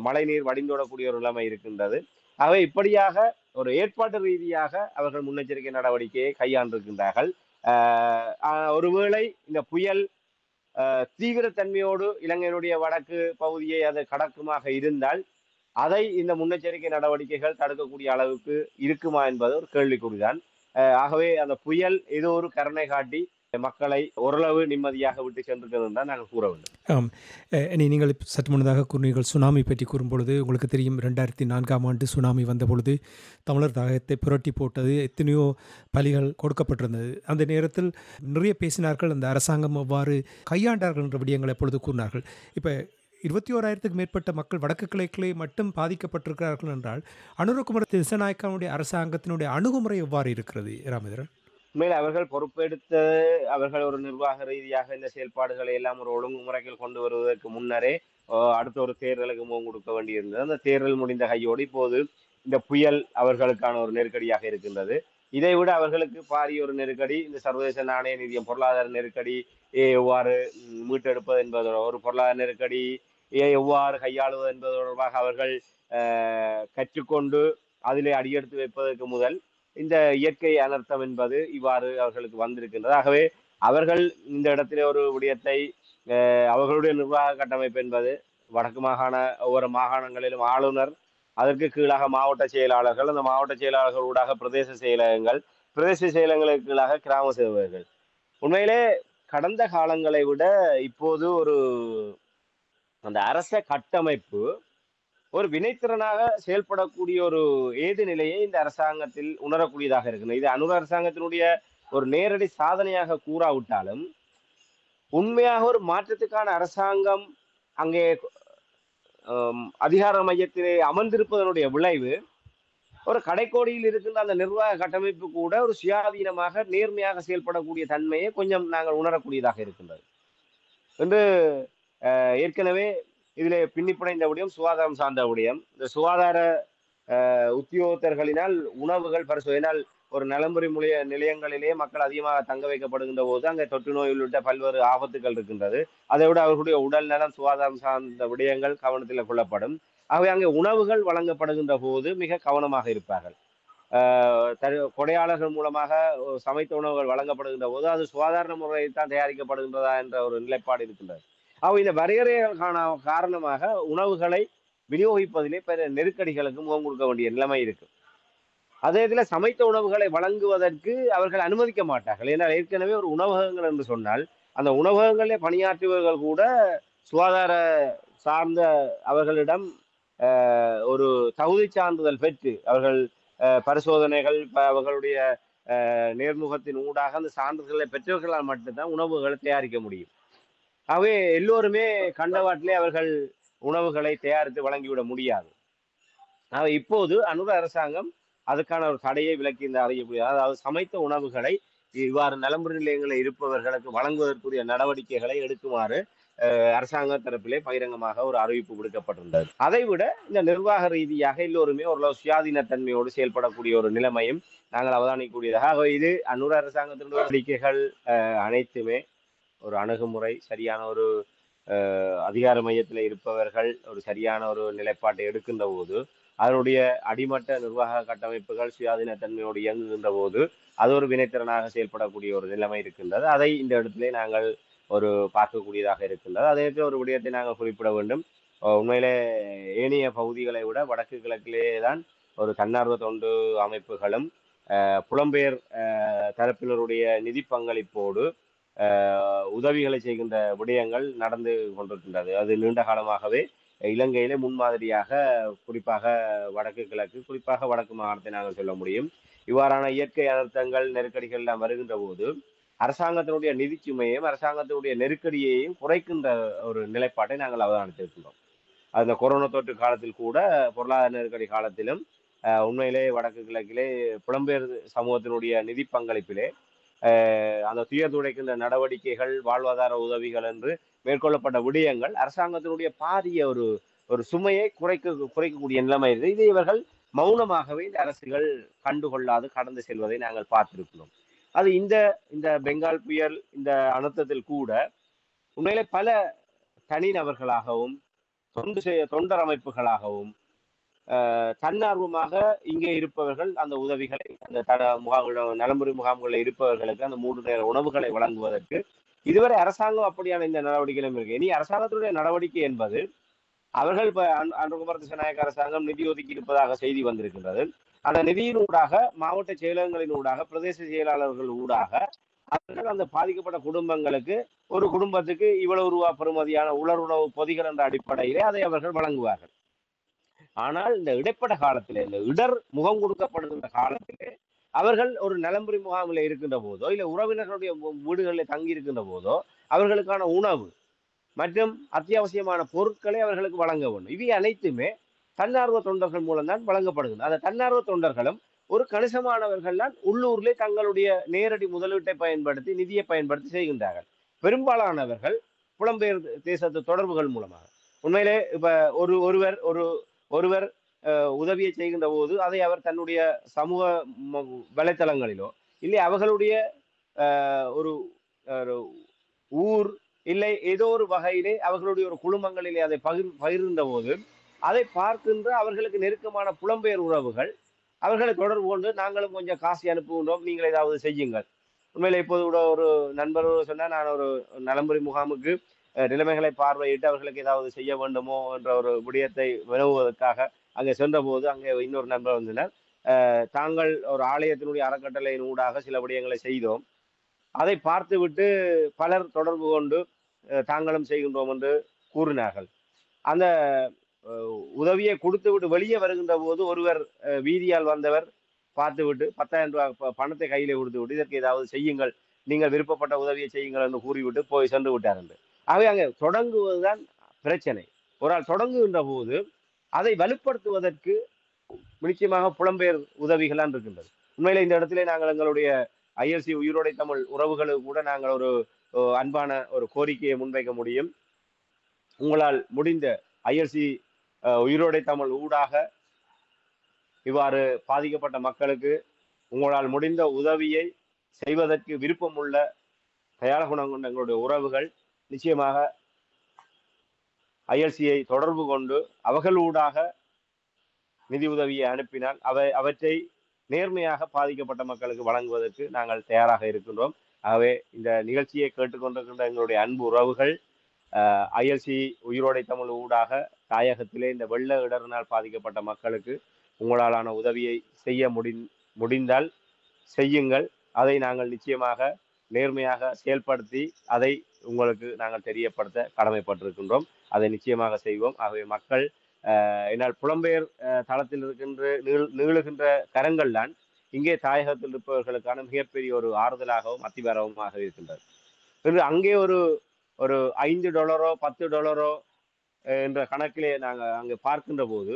மழைநீர் வடிந்தோடக்கூடிய ஒரு நிலைமை இருக்கின்றது. ஆகவே இப்படியாக ஒரு ஏற்பாட்டு ரீதியாக அவர்கள் முன்னெச்சரிக்கை நடவடிக்கையை கையாண்டிருக்கின்றார்கள். ஒருவேளை இந்த புயல் தீவிரத்தன்மையோடு இலங்கையினுடைய வடக்கு பகுதியை அது கடக்குமாக இருந்தால் அதை இந்த முன்னெச்சரிக்கை நடவடிக்கைகள் தடுக்கக்கூடிய அளவுக்கு இருக்குமா என்பது ஒரு கேள்விக்குறிதான். ஆகவே அந்த புயல் ஏதோ ஒரு கருணை காட்டி மக்களை ஓரளவு நிம்மதியாக விட்டு சென்றிருக்கிறது தான் நாங்கள் கூற வேண்டும். ஆம். நீங்கள் சற்று முன்னதாக கூறினீர்கள் சுனாமி பற்றி கூறும்பொழுது, உங்களுக்கு தெரியும் 2004ஆம் ஆண்டு சுனாமி வந்தபொழுது தமிழர் தாயத்தை புரட்டி போட்டது, எத்தனையோ பலிகள் கொடுக்கப்பட்டிருந்தது. அந்த நேரத்தில் நிறைய பேசினார்கள், அந்த அரசாங்கம் எவ்வாறு கையாண்டார்கள் என்ற விடயங்களை எப்பொழுது கூறினார்கள். இப்போ 21,000த்துக்கு மேற்பட்ட மக்கள் வடக்கு கிழக்கிலே மட்டும் பாதிக்கப்பட்டிருக்கிறார்கள் என்றால், அனுரகுமார திசாநாயக்காவுடைய அரசாங்கத்தினுடைய அணுகுமுறை எவ்வாறு இருக்கிறது ராமேந்திரன்? உண்மையில் அவர்கள் பொறுப்பெடுத்து அவர்கள் ஒரு நிர்வாக ரீதியாக இந்த செயல்பாடுகளை எல்லாம் ஒரு ஒழுங்குமுறைகள் கொண்டு வருவதற்கு முன்னரே அடுத்த ஒரு தேர்தலுக்கு முகம் கொடுக்க வேண்டியிருந்தது. அந்த தேர்தல் முடிந்த கையோடு இப்போது இந்த புயல் அவர்களுக்கான ஒரு நெருக்கடியாக இருக்கின்றது. இதைவிட அவர்களுக்கு பாரிய ஒரு நெருக்கடி இந்த சர்வதேச நாணய நிதியம் பொருளாதார நெருக்கடி எவ்வாறு மீட்டெடுப்பது என்பதோட ஒரு பொருளாதார நெருக்கடி எவ்வாறு கையாளுவது என்பது தொடர்பாக அவர்கள் கற்றுக்கொண்டு அதிலே அடியெடுத்து வைப்பதற்கு முதல் இந்த இயற்கை அனர்த்தம் என்பது இவ்வாறு அவர்களுக்கு வந்திருக்கின்றது. ஆகவே அவர்கள் இந்த இடத்திலே ஒரு விடயத்தை அவர்களுடைய நிர்வாக கட்டமைப்பு என்பது வடக்கு மாகாண ஒவ்வொரு மாகாணங்களிலும் ஆளுநர், அதற்கு கீழாக மாவட்ட செயலாளர்கள், அந்த மாவட்ட செயலாளர்கள் ஊடாக பிரதேச செயலகங்கள், பிரதேச செயலகங்களுக்கு கீழாக கிராம சேவகர்கள். உண்மையிலே கடந்த காலங்களை விட இப்போது ஒரு அந்த அரச கட்டமைப்பு ஒரு வினைத்திறனாக செயல்படக்கூடிய ஒரு ஏது நிலையை இந்த அரசாங்கத்தில் உணரக்கூடியதாக இருக்கு. இது அனுர அரசாங்கத்தினுடைய ஒரு நேரடி சாதனையாக கூறாவிட்டாலும் உண்மையாக ஒரு மாற்றத்துக்கான அரசாங்கம் அங்கே அதிகார மையத்திலே அமர்ந்திருப்பதனுடைய விளைவு ஒரு கடைக்கோடியில் இருக்கின்ற அந்த நிர்வாக கட்டமைப்பு கூட ஒரு சுயாதீனமாக நேர்மையாக செயல்படக்கூடிய தன்மையை கொஞ்சம் நாங்கள் உணரக்கூடியதாக இருக்கின்றது என்று ஏற்கனவே இதிலே பின்னிப்பிணைந்த விடயம் சுகாதாரம் சார்ந்த விடயம். இந்த சுகாதார உத்தியோகத்தர்களினால் உணவுகள் பரிசோதனால் ஒரு நலம்புரி நிலையங்களிலே மக்கள் அதிகமாக தங்க வைக்கப்படுகின்ற போது அங்கே தொற்று நோய் உள்ளிட்ட பல்வேறு ஆபத்துகள் இருக்கின்றது. அதை விட அவர்களுடைய உடல் நலம் சுகாதாரம் சார்ந்த விடயங்கள் கவனத்தில் கொள்ளப்படும். ஆகவே அங்கே உணவுகள் வழங்கப்படுகின்ற போது மிக கவனமாக இருப்பார்கள். கொடையாளர்கள் மூலமாக சமைத்த உணவுகள் வழங்கப்படுகின்ற போது அது சுகாதார முறையில் தான் தயாரிக்கப்படுகின்றதா என்ற ஒரு நிலைப்பாடு இருக்கின்றது. இந்த வரையறைகளுக்கான காரணமாக உணவுகளை விநியோகிப்பதிலே பெரிய நெருக்கடிகளுக்கு முகம் கொடுக்க வேண்டிய நிலைமை இருக்கு. அதே இதுல சமைத்த உணவுகளை வழங்குவதற்கு அவர்கள் அனுமதிக்க மாட்டார்கள். ஏன்னா ஏற்கனவே ஒரு உணவகங்கள் என்று சொன்னால் அந்த உணவகங்களிலே பணியாற்றுபவர்கள் கூட சுகாதார சார்ந்த அவர்களிடம் ஒரு தகுதி சான்றிதழ் பெற்று அவர்கள் பரிசோதனைகள் அவர்களுடைய நேர்முகத்தின் ஊடாக அந்த சான்றிதழ்களை பெற்றவர்களால் மட்டும்தான் உணவுகளை தயாரிக்க முடியும். ஆகவே எல்லோருமே கண்டவாட்டிலே அவர்கள் உணவுகளை தயாரித்து வழங்கிவிட முடியாது. இப்போது அனுர அரசாங்கம் அதுக்கான ஒரு தடையை விலக்கி அறியக்கூடிய, அதாவது சமைத்த உணவுகளை இவ்வாறு நலம்புரி நிலையங்களில் இருப்பவர்களுக்கு வழங்குவதற்குரிய நடவடிக்கைகளை எடுக்குமாறு அரசாங்க தரப்பிலே பகிரங்கமாக ஒரு அறிவிப்பு விடுக்கப்பட்டிருந்தது. அதைவிட இந்த நிர்வாக ரீதியாக எல்லோருமே ஓரளவு சுயாதீனத்தன்மையோடு செயல்படக்கூடிய ஒரு நிலைமையும் நாங்கள் அவதானிக்கக்கூடியதாக. இது அனுர அரசாங்கத்தினுடைய நடவடிக்கைகள் அனைத்துமே ஒரு அணுகுமுறை சரியான ஒரு அதிகார மையத்தில் இருப்பவர்கள் ஒரு சரியான ஒரு நிலைப்பாட்டை எடுக்கின்ற போது அதனுடைய அடிமட்ட நிர்வாக கட்டமைப்புகள் சுயாதீனத்தன்மையோடு இயங்குகின்ற போது அது ஒரு வினைத்திறனாக செயல்படக்கூடிய ஒரு நிலைமை இருக்கின்றது. அதை இந்த இடத்திலே நாங்கள் ஒரு பார்க்கக்கூடியதாக இருக்கின்றது. அதே ஒரு விடயத்தை நாங்கள் குறிப்பிட வேண்டும். உண்மையிலே ஏனைய பகுதிகளை விட வடக்கு கிழக்கிலே தான் ஒரு தன்னார்வ தொண்டு அமைப்புகளும் புலம்பெயர் தரப்பினருடைய நிதி பங்களிப்போடு உதவிகளை செய்கின்ற விடயங்கள் நடந்து கொண்டிருக்கின்றது. அது நீண்ட காலமாகவே இலங்கையிலே முன்மாதிரியாக குறிப்பாக வடக்கு கிழக்கு, குறிப்பாக வடக்கு மாகாணத்தை நாங்கள் சொல்ல முடியும். இவ்வாறான இயற்கை அனர்த்தங்கள் நெருக்கடிகள் எல்லாம் வருகின்ற போது அரசாங்கத்தினுடைய நிதி சுமையையும் அரசாங்கத்தினுடைய நெருக்கடியையும் குறைக்கின்ற ஒரு நிலைப்பாட்டை நாங்கள் அவதானித்திருக்கின்றோம். அந்த கொரோனா தொற்று காலத்தில் கூட பொருளாதார நெருக்கடி காலத்திலும் உண்மையிலே வடக்கு கிழக்கிலே புலம்பெயர் சமூகத்தினுடைய நிதி பங்களிப்பிலே அந்த துயர் துடைக்கின்ற நடவடிக்கைகள், வாழ்வாதார உதவிகள் என்று மேற்கொள்ளப்பட்ட விடயங்கள் அரசாங்கத்தினுடைய பாரிய ஒரு ஒரு சுமையை குறைக்கக்கூடிய நிலைமை இது. இதை இவர்கள் மௌனமாகவே இந்த அரசுகள் கண்டுகொள்ளாது கடந்து செல்வதை நாங்கள் பார்த்திருக்கிறோம். அது இந்த இந்த பெங்கால் புயல் இந்த அனர்த்தத்தில் கூட உண்மையிலே பல தனிநபர்களாகவும் தொண்டர் அமைப்புகளாகவும் தன்னார்வமாக இங்கே இருப்பவர்கள் அந்த உதவிகளை அந்த நலம்புரி முகாம்களில் இருப்பவர்களுக்கு அந்த 3 நேர உணவுகளை வழங்குவதற்கு இதுவரை அரசாங்கம் அப்படியான இந்த நடவடிக்கைகளும் இருக்கு. இனி அரசாங்கத்துடைய நடவடிக்கை என்பது அவர்கள் அனுகுமார திசாநாயக்க அரசாங்கம் நிதி ஒதுக்கி இருப்பதாக செய்தி வந்திருக்கின்றது. அந்த நிதியின் ஊடாக மாவட்ட செயலகங்களின் ஊடாக பிரதேச செயலாளர்கள் ஊடாக அவர்கள் அந்த பாதிக்கப்பட்ட குடும்பங்களுக்கு ஒரு குடும்பத்துக்கு இவ்வளவு ரூபா பெறுமதியான உலருணவு பொதிகள் என்ற அடிப்படையிலே அதை அவர்கள் வழங்குவார்கள். ஆனால் இந்த இடைப்பட்ட காலத்திலே இந்த இடர் முகம் கொடுக்கப்படுகின்ற காலத்திலே அவர்கள் ஒரு நலம்புரி முகாமில் இருக்கின்ற போதோ இல்லை உறவினர்களுடைய வீடுகளில் தங்கி இருக்கின்ற போதோ அவர்களுக்கான உணவு மற்றும் அத்தியாவசியமான பொருட்களை அவர்களுக்கு வழங்க வேண்டும். இவை அனைத்துமே தன்னார்வ தொண்டர்கள் மூலம்தான் வழங்கப்படுகிறது. அந்த தன்னார்வ தொண்டர்களும் ஒரு கணிசமானவர்கள் தான் உள்ளூரிலே தங்களுடைய நேரடி முதலீட்டை பயன்படுத்தி நிதியை பயன்படுத்தி செய்கின்றார்கள். பெரும்பாலானவர்கள் புலம்பெயர் தேசத்து தொடர்புகள் மூலமாக உண்மையிலே இப்ப ஒருவர் உதவியை செய்கின்ற போது அதை அவர் தன்னுடைய சமூக வலைத்தளங்களிலோ இல்லை அவர்களுடைய ஒரு ஊர் இல்லை ஏதோ ஒரு வகையிலே அவர்களுடைய ஒரு குழுமங்களிலே அதை பகிர்ந்த போது அதை பார்க்கின்ற அவர்களுக்கு நெருக்கமான புலம்பெயர் உறவுகள் அவர்களை தொடர்பு கொண்டு நாங்களும் கொஞ்சம் காசு அனுப்புகின்றோம், நீங்கள் ஏதாவது செய்யுங்கள். உண்மையில இப்போது கூட ஒரு நண்பர் சொன்னா நான் ஒரு நலம்புரி முகாமுக்கு நிலைமைகளை பார்வையிட்டு அவர்களுக்கு ஏதாவது செய்ய வேண்டுமோ என்ற ஒரு விடயத்தை வினவுவதற்காக அங்கே சென்ற போது அங்கே இன்னொரு நண்பர் வந்தனர். தாங்கள் ஒரு ஆலயத்தினுடைய அறக்கட்டளையின் ஊடாக சில விடயங்களை செய்தோம், அதை பார்த்துவிட்டு பலர் தொடர்பு கொண்டு தாங்களும் செய்கின்றோம் என்று கூறினார்கள். அந்த உதவியை கொடுத்து விட்டு வெளியே வருகின்ற போது ஒருவர் வீதியால் வந்தவர் பார்த்துவிட்டு 10,000 ரூபாய் பணத்தை கையிலே கொடுத்து விட்டு இதற்கு ஏதாவது செய்யுங்கள், நீங்கள் விருப்பப்பட்ட உதவியை செய்யுங்கள் என்று கூறிவிட்டு போய் சென்று விட்டார் என்று. ஆகவே அங்கே தொடங்குவதுதான் பிரச்சனை. ஒரு ஆள் தொடங்குகின்ற போது அதை வலுப்படுத்துவதற்கு நிச்சயமாக புலம்பெயர் உதவிகளான் இருக்கின்றது. உண்மையிலே இந்த இடத்திலே நாங்கள் எங்களுடைய ஐஎல்சி உயிரோடை தமிழ் உறவுகளுக்கு கூட நாங்கள் ஒரு அன்பான ஒரு கோரிக்கையை முன்வைக்க முடியும். உங்களால் முடிந்த ஐஎல்சி உயிரோடை தமிழ் ஊடாக இவ்வாறு பாதிக்கப்பட்ட மக்களுக்கு உங்களால் முடிந்த உதவியை செய்வதற்கு விருப்பமுள்ள தயார குணம் கொண்ட எங்களுடைய உறவுகள் நிச்சயமாக ஐஎல்சியை தொடர்பு கொண்டு அவர்களூடாக நிதி உதவியை அனுப்பினால் அவற்றை நேர்மையாக பாதிக்கப்பட்ட மக்களுக்கு வழங்குவதற்கு நாங்கள் தயாராக இருக்கின்றோம். ஆகவே இந்த நிகழ்ச்சியை கேட்டுக்கொண்டிருக்கின்ற எங்களுடைய அன்பு உறவுகள் ஐஎல்சி உயிரோடை தமிழ் ஊடாக தாயகத்திலே இந்த வெள்ள இடரினால் பாதிக்கப்பட்ட மக்களுக்கு உங்களாலான உதவியை செய்ய முடிந்தால் செய்யுங்கள். அதை நாங்கள் நிச்சயமாக நேர்மையாக செயல்படுத்தி அதை உங்களுக்கு நாங்கள் தெரியப்படுத்த கடமைப்பட்டிருக்கின்றோம். அதை நிச்சயமாக செய்வோம். ஆகவே மக்கள் என்னால் புலம்பெயர் தளத்தில் இருக்கின்ற நீளுகின்ற கரங்கள் தான் இங்கே தாயகத்தில் இருப்பவர்களுக்கான மிகப்பெரிய ஒரு ஆறுதலாகவும் அத்திவாரமாக இருக்கின்றது. அங்கே ஒரு $5 $10 என்ற கணக்கிலே நாங்கள் அங்கே பார்க்கின்ற போது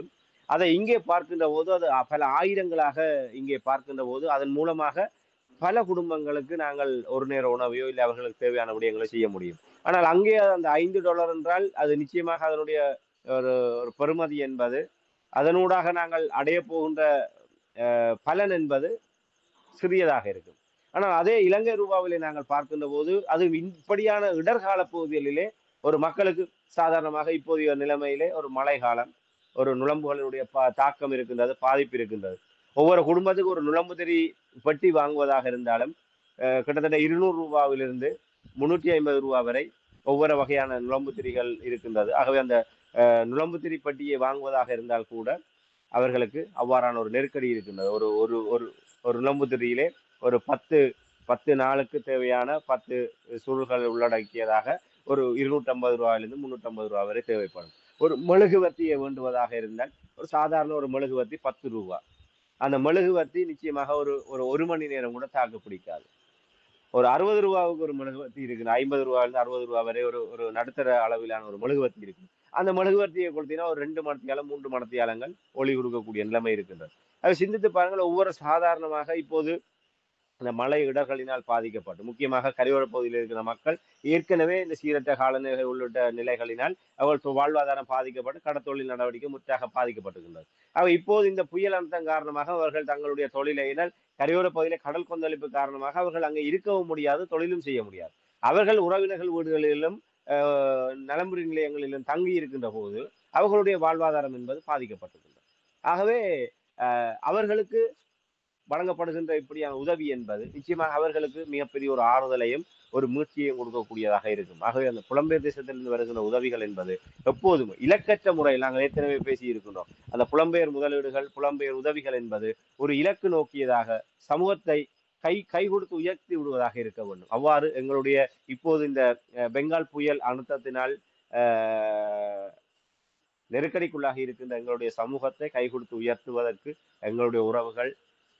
அதை இங்கே பார்க்கின்ற போது அது பல ஆயிரங்களாக இங்கே பார்க்கின்ற போது அதன் மூலமாக பல குடும்பங்களுக்கு நாங்கள் ஒரு நேர உணவையோ இல்லை அவர்களுக்கு தேவையான விடயங்களை செய்ய முடியும். ஆனால் அங்கே அந்த $5 என்றால் அது நிச்சயமாக அதனுடைய ஒரு பெறுமதி என்பது அதனூடாக நாங்கள் அடைய போகின்ற பலன் என்பது சிறியதாக இருக்கும். ஆனால் அதே இலங்கை ரூபாவிலே நாங்கள் பார்க்கின்ற போது அது இப்படியான இடர்கால பகுதிகளிலே ஒரு மக்களுக்கு சாதாரணமாக இப்போதைய நிலைமையிலே ஒரு மழை காலம் ஒரு நுழம்புகளுடைய தாக்கம் இருக்கின்றது, பாதிப்பு இருக்கின்றது. ஒவ்வொரு குடும்பத்துக்கு ஒரு நுழம்புதிரி பெட்டி வாங்குவதாக இருந்தாலும் கிட்டத்தட்ட 200 ரூபாவிலிருந்து 350 ரூபா வரை ஒவ்வொரு வகையான நுழம்புத்திரிகள் இருக்கின்றது. ஆகவே அந்த நுழம்புத்திரி பெட்டியை வாங்குவதாக இருந்தால் கூட அவர்களுக்கு அவ்வாறான ஒரு நெருக்கடி இருக்கின்றது. ஒரு ஒரு ஒரு ஒரு நுழம்புத்திரியிலே ஒரு 10 நாளுக்கு தேவையான 10 சுருள்கள் உள்ளடக்கியதாக ஒரு 250 ரூபாயிலிருந்து 350 ரூபா வரை தேவைப்படும். ஒரு மெழுகுவர்த்தியை வேண்டுவதாக இருந்தால் ஒரு சாதாரண ஒரு மெழுகுவர்த்தி 10 ரூபா. அந்த மெழுகுவர்த்தி நிச்சயமாக ஒரு மணி நேரம் கூட தாக்கு பிடிக்காது. ஒரு 60 ரூபாவுக்கு ஒரு மெழுகுவர்த்தி இருக்குது, 50 ரூபாயிலிருந்து 60 ரூபா வரை ஒரு நடுத்தர அளவிலான ஒரு மெழுகுவர்த்தி இருக்கு. அந்த மெழுகுவர்த்தியை கொளுத்தினா ஒரு 2 மணத்தியாலம் 3 மணத்தியாலங்கள் ஒளி கொடுக்கக்கூடிய நிலைமை இருக்கின்றது. அதை சிந்தித்து பாருங்கள். ஒவ்வொரு சாதாரணமாக இப்போது இந்த மழை இடர்களினால் பாதிக்கப்பட்டு முக்கியமாக கரையோர பகுதியில் இருக்கிற மக்கள் ஏற்கனவே இந்த சீரற்ற காலநிலை உள்ளிட்ட நிலைகளினால் அவர்கள் வாழ்வாதாரம் பாதிக்கப்பட்டு கடத்தொழில் நடவடிக்கை முற்றாக பாதிக்கப்பட்டிருக்கின்றது. இப்போது இந்த புயல் அழுத்தம் காரணமாக அவர்கள் தங்களுடைய தொழிலினால் கரையோர பகுதியில் கடல் கொந்தளிப்பு காரணமாக அவர்கள் அங்கே இருக்கவும் முடியாது, தொழிலும் செய்ய முடியாது. அவர்கள் உறவினர்கள் வீடுகளிலும் நலம்புரி நிலையங்களிலும் தங்கி இருக்கின்ற போது அவர்களுடைய வாழ்வாதாரம் என்பது பாதிக்கப்பட்டிருக்கின்றது. ஆகவே அவர்களுக்கு வழங்கப்படுகின்ற இப்படியான உதவி என்பது நிச்சயமாக அவர்களுக்கு மிகப்பெரிய ஒரு ஆறுதலையும் ஒரு மீட்சியையும் கொடுக்கக்கூடியதாக இருக்கும். ஆகவே அந்த புலம்பெயர் தேசத்திலிருந்து வருகின்ற உதவிகள் என்பது எப்போதும் இலக்கற்ற முறையில் நாங்கள் ஏற்கனவே பேசி இருக்கின்றோம். அந்த புலம்பெயர் முதலீடுகள், புலம்பெயர் உதவிகள் என்பது ஒரு இலக்கு நோக்கியதாக சமூகத்தை கை கொடுத்து உயர்த்தி விடுவதாக இருக்க வேண்டும். அவ்வாறு எங்களுடைய இப்போது இந்த பெங்கால் புயல் அழுத்தத்தினால் நெருக்கடிக்குள்ளாக இருக்கின்ற எங்களுடைய சமூகத்தை கை கொடுத்து உயர்த்துவதற்கு எங்களுடைய உறவுகள்